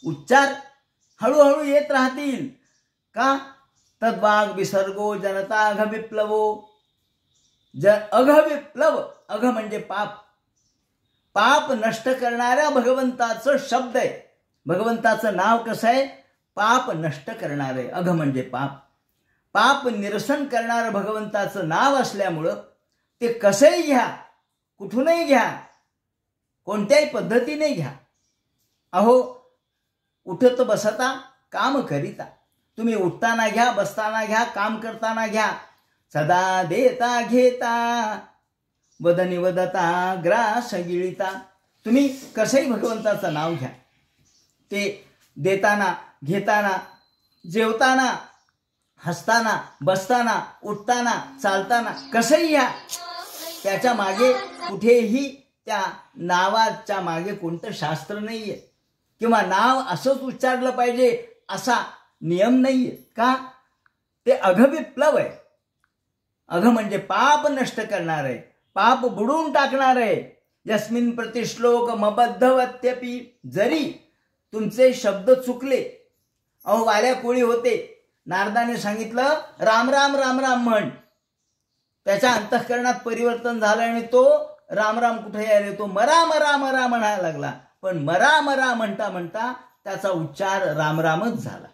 उच्चार हळूहळू येत राहतील. का? तद्वाग विसर्गो जनता अघ विप्लवो. अघ विप्लव, अघ म्हणजे पाप, पाप नष्ट करणाऱ्या भगवंताचं शब्द आहे. भगवंताचं नाव कसं आहे? पाप नष्ट करणारे. अघ म्हणजे पाप, पाप निरसन करणारं भगवंताचं नाव असल्यामुळं ते कसंही घ्या, कुठूनही घ्या, कोणत्याही पद्धतीने घ्या. अहो उठत बसता काम करिता. तुम्ही उठताना घ्या, बसताना घ्या, काम करताना घ्या. सदा देता घेता वदनी वदता ग्रास गिळिता. तुम्ही कसंही भगवंताचं नाव घ्या. ते देताना, घेताना, जेवताना, हसताना, बसताना, उठताना, चालताना कसंही घ्या. त्याच्या मागे कुठेही त्या नावाच्या मागे कोणतं शास्त्र नाहीये किंवा नाव असंच उच्चारलं पाहिजे असा नियम नाहीये. का? ते अघविप्लव आहे. अघ म्हणजे पाप नष्ट करणार आहे, पाप बुडून टाकणार आहे. यस्मिन् प्रतिश्लोक मबद्धवत्यपि. जरी तुमचे शब्द चुकले, अहो वाऱ्या कोळी होते, नारदाने सांगितलं राम राम राम राम म्हण. त्याच्या अंतःकरणात परिवर्तन झालं आणि तो राम राम कुठे आले, तो मरा मरा मरा म्हणायला लागला. पण मरा मरा म्हणता म्हणता त्याचा उच्चार राम रामच झाला.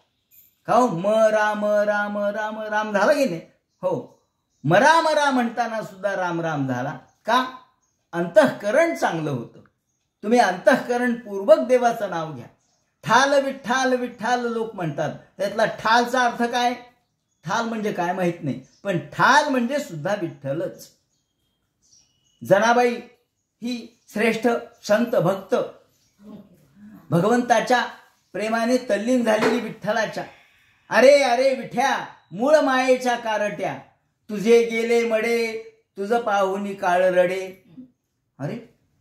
का हो? म राम राम राम राम झाला की नाही? हो, मरा मरा म्हणताना सुद्धा राम राम झाला. का? अंतःकरण चांगलं होतं. तुम्ही अंतःकरण पूर्वक देवाचं नाव घ्या. ठाल विठ्ठाल विठ्ठाल लोक म्हणतात, त्यातला ठालचा अर्थ काय? ठाल म्हणजे काय माहित नाही, पण ठाल म्हणजे सुद्धा विठ्ठलच. जनाबाई ही श्रेष्ठ संत भक्त भगवंताच्या प्रेमाने तल्लीन झालेली विठ्ठलाच्या, अरे अरे विठ्या मूळ मायेच्या कारट्या, तुझे गेले मडे तुझं पाहुनी काळ रडे. अरे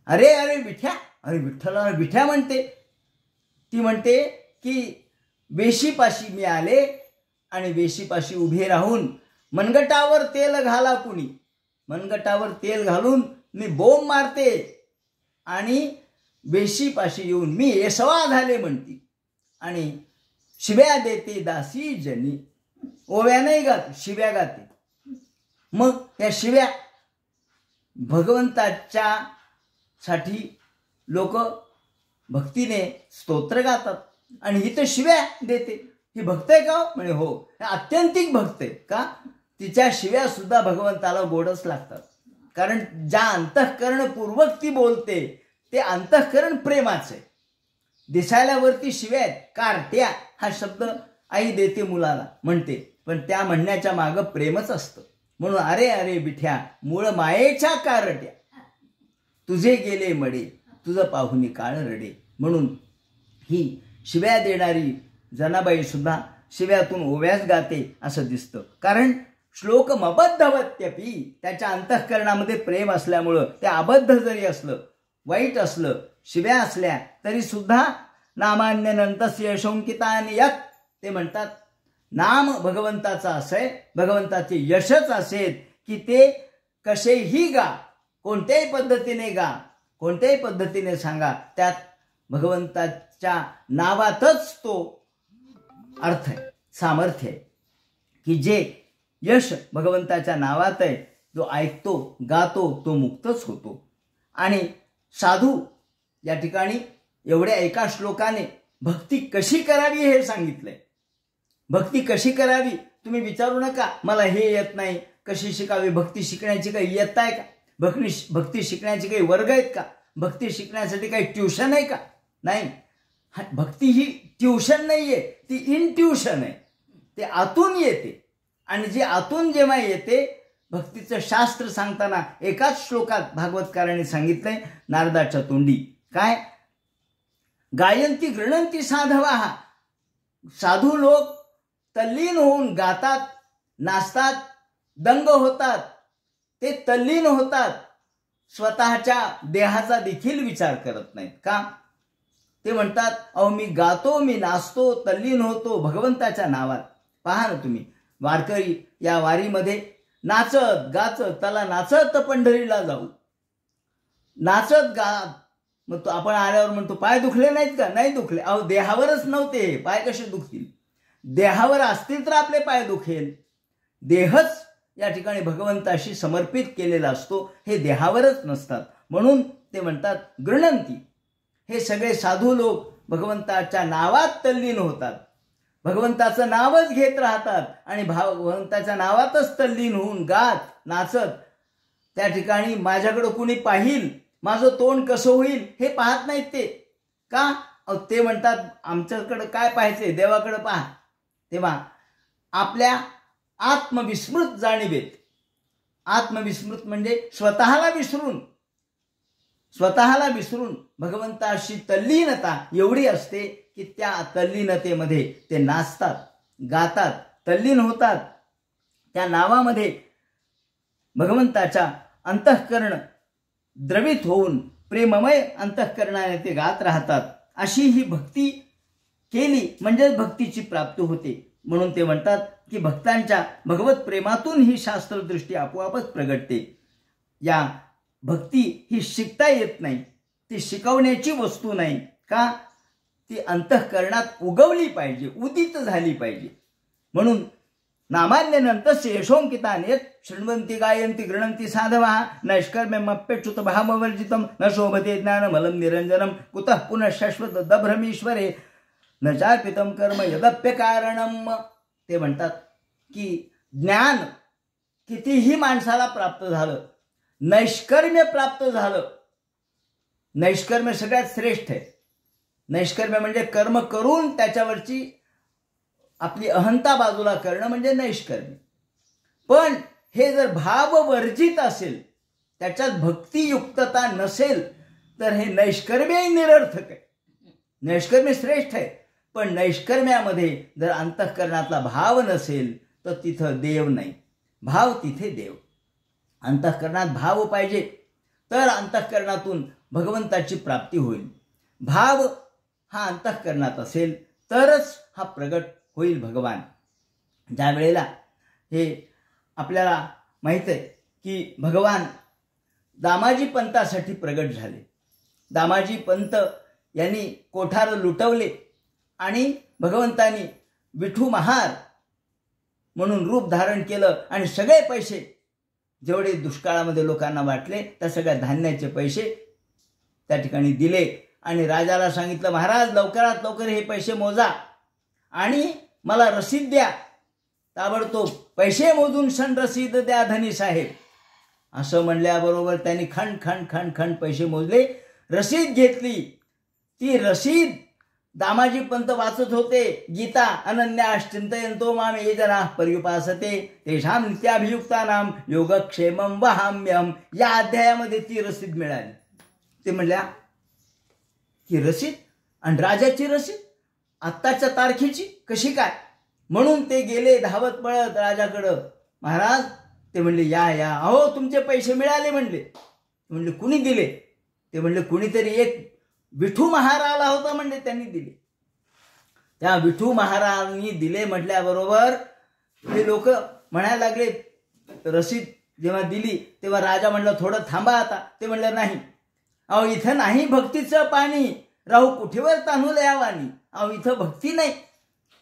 अरे अरे विठ्या, अरे विठ्ठला विठ्या म्हणते. ती म्हणते की वेशीपाशी मी आले आणि वेशीपाशी उभे राहून मनगटावर तेल घाला कुणी, मनगटावर तेल घालून मी बोंब मारते आणि वेशीपाशी येऊन मी येसवा झाले म्हणती आणि शिव्या देते दासी जनी. ओव्या नाही गात, शिव्या गाते. मग त्या शिव्या भगवंताच्या साठी लोक भक्तीने स्तोत्र गातात आणि ही तर शिव्या देते. ही भक्त आहे का? म्हणजे हो, अत्यंतिक भक्त आहे. का? तिच्या शिव्या सुद्धा भगवंताला गोडच लागतात. कारण ज्या अंतःकरणपूर्वक ती बोलते ते अंतःकरण प्रेमाचे. दिसायला वरती शिव्या आहेत, कारट्या हा शब्द आई देते मुलाला म्हणते, पण त्या म्हणण्याच्या मागं प्रेमच असतं. म्हणून अरे अरे विठ्या मूळ मायेच्या कारट्या, तुझे गेले मडे तुझं पाहुनी काळ रडे. म्हणून ही शिव्या देणारी जनाबाई सुद्धा शिव्यातून ओव्यास गाते असं दिसतं. कारण श्लोक अबद्धवत्यपी, त्याच्या अंतःकरणामध्ये प्रेम असल्यामुळं ते अबद्ध जरी असलं, वाईट असलं, शिव्या असल्या तरी सुद्धा नामान्य नंतस्य यशोंकितानि यत्, ते म्हणतात नाम भगवंताचा असे, भगवंताचे यशच असेल की ते कसेही गा, कोणत्याही पद्धतीने गा, कोणत्याही पद्धतीने सांगा, त्यात भगवंताच्या नावातच तो अर्थ आहे, सामर्थ्य आहे. की जे यश भगवंताच्या नावात आहे, जो ऐकतो गातो तो मुक्तच होतो. आणि साधू या ठिकाणी एवढ्या एका श्लोकाने भक्ती कशी करावी हे सांगितलंय. भक्ती कशी करावी तुम्ही विचारू नका, मला हे येत नाही, कशी शिकावी. भक्ती शिकण्याची काही येत आहे का? भक्ती शिकण्याची काही वर्ग आहेत का? भक्ती शिकण्यासाठी काही ट्युशन आहे का? नाही. भक्ती ही ट्युशन नाहीये, ती इंट्युशन आहे. ते आतून येते आणि जे आतून जेव्हा येते, भक्तीचं शास्त्र सांगताना एकाच श्लोकात भागवतकारांनी सांगितलंय नारदाच्या तोंडी, काय? गायंती गृणंती साधवा, साधू लोक तल्लीन होऊन गातात, नाचतात, दंग होतात, ते तल्लीन होतात, स्वतःच्या देहाचा देखील विचार करत नाहीत. का? ते म्हणतात अहो मी गातो, मी नाचतो, तल्लीन होतो भगवंताच्या नावात. पहा ना तुम्ही, वारकरी या वारीमध्ये नाचत गाचत, त्याला नाचत पंढरीला जाऊ, नाचत गात. मग तो आपण आल्यावर म्हणतो पाय दुखले नाहीत का? नाही दुखले. अहो देहावरच नव्हते, पाय कसे दुखतील? देहावर असतील तर आपले पाय दुखेल. देहच या ठिकाणी भगवंताशी समर्पित केलेला असतो, हे देहावरच नसतात. म्हणून ते म्हणतात गृणंती, हे सगळे साधू लोक भगवंताच्या नावात तल्लीन होतात, भगवंताचं नावच घेत राहतात आणि भगवंताच्या नावातच तल्लीन होऊन गात नाचत त्या ठिकाणी माझ्याकडे कुणी पाहिल, माझं तोंड कसं होईल हे पाहत नाहीत ते. का? ते म्हणतात आमच्याकडे काय पाहायचंय, देवाकडे पहा. तेव्हा आपल्या आत्मविस्मृत जाणीवेत, आत्मविस्मृत म्हणजे स्वतःला विसरून भगवंताशी तल्लीनता एवढी असते की त्या तल्लीनतेमध्ये ते नाचतात, गातात, तल्लीन होतात. त्या नावामध्ये भगवंताच्या अंतःकरण द्रवित होऊन प्रेममय अंतःकरणाने ते गात राहतात. अशी ही भक्ती केली म्हणजे भक्तीची प्राप्ती होते. म्हणून ते म्हणतात की भक्तांच्या भगवत प्रेमातून ही शास्त्रदृष्टी आपोआपच प्रगटते. या भक्ती ही शिकता येत नाही, ती शिकवण्याची वस्तू नाही. का? ती अंतःकरणात उगवली पाहिजे, उदित झाली पाहिजे. म्हणून नामान्य नंतस्य यशोंकितानि शृण्वन्ति गायन्ति गृणन्ति साधवा नैष्कर्म्यमप्यच्युत भाववर्जितम न शोभते ज्ञानमलं निरंजनम कुतः पुनः शाश्वत दभ्रमीश्वरे न चार्पितम कर्म यदप्य कारणम. ते म्हणतात की ज्ञान कितीही माणसाला प्राप्त झालं, नैष्कर्म्य प्राप्त झालं, नैष्कर्म्य सगळ्यात श्रेष्ठ आहे. नैष्कर्म्य म्हणजे कर्म करून त्याच्यावरची आपली अहंता बाजूला करणं म्हणजे नैष्कर्म्य. पण हे जर भाववर्जित असेल, त्याच्यात भक्तियुक्तता नसेल तर हे नैष्कर्म्यही निरर्थक आहे. नैष्कर्म्य श्रेष्ठ आहे, पण नैष्कर्म्यामध्ये जर अंतःकरणातला भाव नसेल तर तिथं देव नाही, भाव तिथे देव. अंतःकरणात भाव पाहिजे तर अंतःकरणातून भगवंताची प्राप्ती होईल. भाव हा अंतःकरणात असेल तरच हा प्रगट होईल भगवान. ज्या वेळेला हे आपल्याला माहीत आहे की भगवान दामाजी पंतासाठी प्रगट झाले. दामाजी पंत यांनी कोठार लुटवले आणि भगवंतांनी विठू महार म्हणून रूप धारण केलं आणि सगळे पैसे जेवढे दुष्काळामध्ये लोकांना वाटले त्या सगळ्या धान्याचे पैसे त्या ठिकाणी दिले आणि राजाला सांगितलं, महाराज लवकरात लवकर हे पैसे मोजा आणि मला रसीद द्या. ताबडतोब पैसे मोजून सन रसीद द्या धनी साहेब असं म्हणल्याबरोबर त्यांनी खंड खंड खंड खंड पैसे मोजले, रसीद घेतली. ती रसीद दामाजी पंत वाचत होते. गीता अनन्याश्चिंतयन्तो माम ये जनाः पर्युपासते तेषां नित्याभियुक्तानां योगक्षेमं वहाम्यहम्. या अध्यायामध्ये ती रसीद मिळाली. ते म्हणल्या की रसीद आणि राजाची रसीद आत्ताच्या तारखेची कशी काय? म्हणून ते गेले धावत पळत राजाकडं. महाराज, ते म्हणले या या, अहो तुमचे पैसे मिळाले म्हणले. म्हणले कुणी दिले? ते म्हणले कुणीतरी एक विठू महार आला होता म्हणले, त्यांनी दिले. त्या विठू महाराजांनी दिले म्हटल्याबरोबर हे लोक म्हणायला लागले. रसीद जेव्हा दिली तेव्हा राजा म्हणला थोडं थांबा आता. ते म्हणलं नाही, अहो इथं नाही भक्तीचं पाणी, राहू कुठेवर तांदूळ यावानी. अहो इथं भक्ती नाही,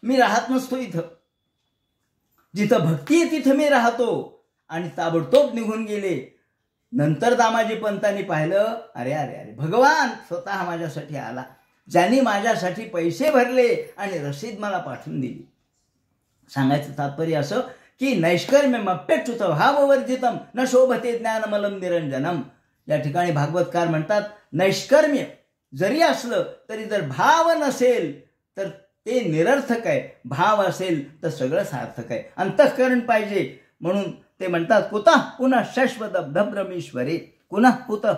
मी राहत नसतो इथं. जिथं भक्ती आहे तिथं मी राहतो. आणि ताबडतोब निघून गेले. नंतर दामाजी पंतांनी पाहिलं, अरे अरे अरे, भगवान स्वतः माझ्यासाठी आला, ज्यांनी माझ्यासाठी पैसे भरले आणि रसीद मला पाठवून दिली. सांगायचं तात्पर्य असं की नैष्कर्म्यमप्यच्युत भाववर्जितम न शोभते ज्ञानमलम निरंजनम. या ठिकाणी भागवतकार म्हणतात नैष्कर्म्य जरी असलं तरी जर भाव नसेल तर ते निरर्थक आहे, भाव असेल तर सगळं सार्थक आहे. अंतःकरण पाहिजे. म्हणून ते म्हणतात कुतः पुनः शाश्वत भद्रमीश्वरे. पुनः कुतः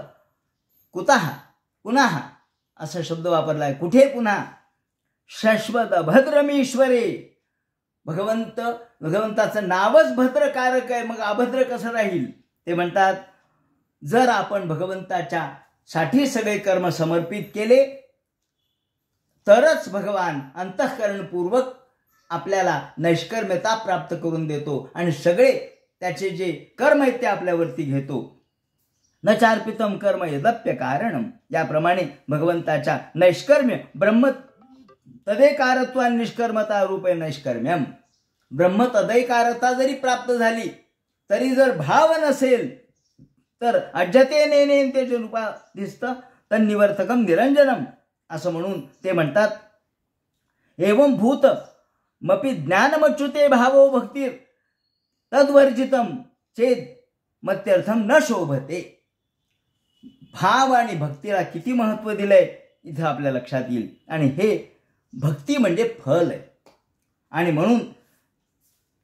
पुन्हा असा शब्द वापरलाय. कुठे पुन्हा? शाश्वत भद्रमीश्वरे. भगवंताचं नावच भद्रकारक आहे, मग अभद्र कसं राहील? ते म्हणतात जर आपण भगवंताच्या साठी सगळे कर्म समर्पित केले तरच भगवान अंतःकरणपूर्वक आपल्याला नैष्कर्म्यता प्राप्त करून देतो आणि सगळे त्याचे जे कर्म आहेत ते आपल्यावरती घेतो. न चार्पितम कर्म यदप्य कारणम. याप्रमाणे भगवंताच्या नैष्कर्म्य ब्रह्म तदैकारत्वा निष्कर्मता रूपे नैष्कर्म्यम. ब्रह्म तदैकारता जरी प्राप्त झाली तरी जर भाव नसेल तर अज्यते नेनेन ते जे रूपा दिसतं तन्निवर्तकम निरंजनम असं म्हणून ते म्हणतात एवं भूत मपि ज्ञानमच्युते भावो भक्तीर तद्वर्जितम चेद मत्यर्थम न शोभते. भाव आणि भक्तीला किती महत्व दिलंय इथं आपल्या लक्षात येईल. आणि हे भक्ती म्हणजे फल आहे. आणि म्हणून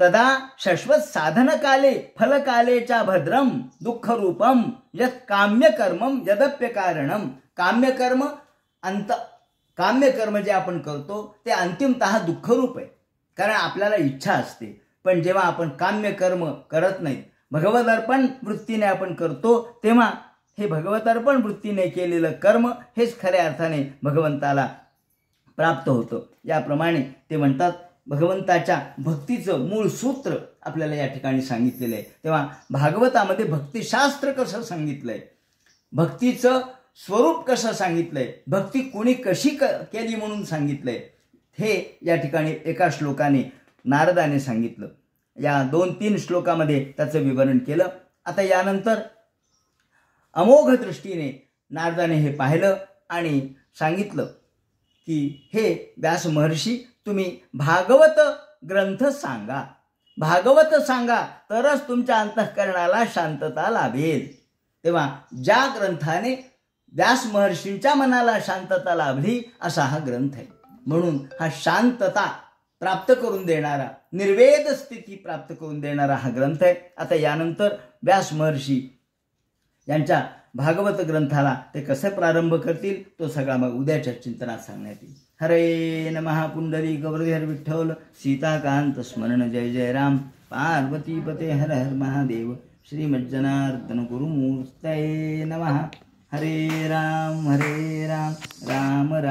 तदा शाश्वत साधनकाले फलकालेच्या भद्रम दुःखरूपम यत् काम्यकर्मम यदप्य कारणम. काम्यकर्म काम्यकर्म जे आपण करतो ते अंतिमतः दुःखरूप आहे, कारण आपल्याला इच्छा असते. पण जेव्हा आपण काम्यकर्म करत नाहीत, भगवदर्पण वृत्तीने आपण करतो, तेव्हा हे भगवदर्पण वृत्तीने केलेलं कर्म हेच खऱ्या अर्थाने भगवंताला प्राप्त होतं. याप्रमाणे ते म्हणतात भगवंताच्या भक्तीचं मूळ सूत्र आपल्याला या ठिकाणी सांगितलेलं आहे. तेव्हा भागवतामध्ये भक्तिशास्त्र कसं सांगितलंय, भक्तीचं स्वरूप कसं सांगितलंय, भक्ती कोणी कशी केली म्हणून सांगितलंय, हे या ठिकाणी एका श्लोकाने नारदाने सांगितलं. या 2-3 श्लोकामध्ये त्याचं विवरण केलं. आता यानंतर अमोघ दृष्टीने नारदाने हे पाहिलं आणि सांगितलं की हे व्यास महर्षी, तुम्ही भागवत ग्रंथ सांगा, भागवत सांगा तरच तुमच्या अंतःकरणाला शांतता लाभेल. तेव्हा ज्या ग्रंथाने व्यास महर्षींच्या मनाला शांतता लाभली असा हा ग्रंथ आहे. म्हणून हा शांतता प्राप्त करून देणारा, निर्वेद स्थिती प्राप्त करून देणारा हा ग्रंथ आहे. आता यानंतर व्यास महर्षी यांच्या भागवत ग्रंथाला ते कसे प्रारंभ करतील तो सगळा मग उद्याच्या चिंतनात सांगण्यात येईल. हरे नमः. पुंडलिक वरदहर विठ्ठल सीताकांत स्मरण. जय जय राम. पार्वती पते हर हर महादेव. श्रीमज्जनार्दन गुरुमूर्तये नमः. हरे राम राम राम.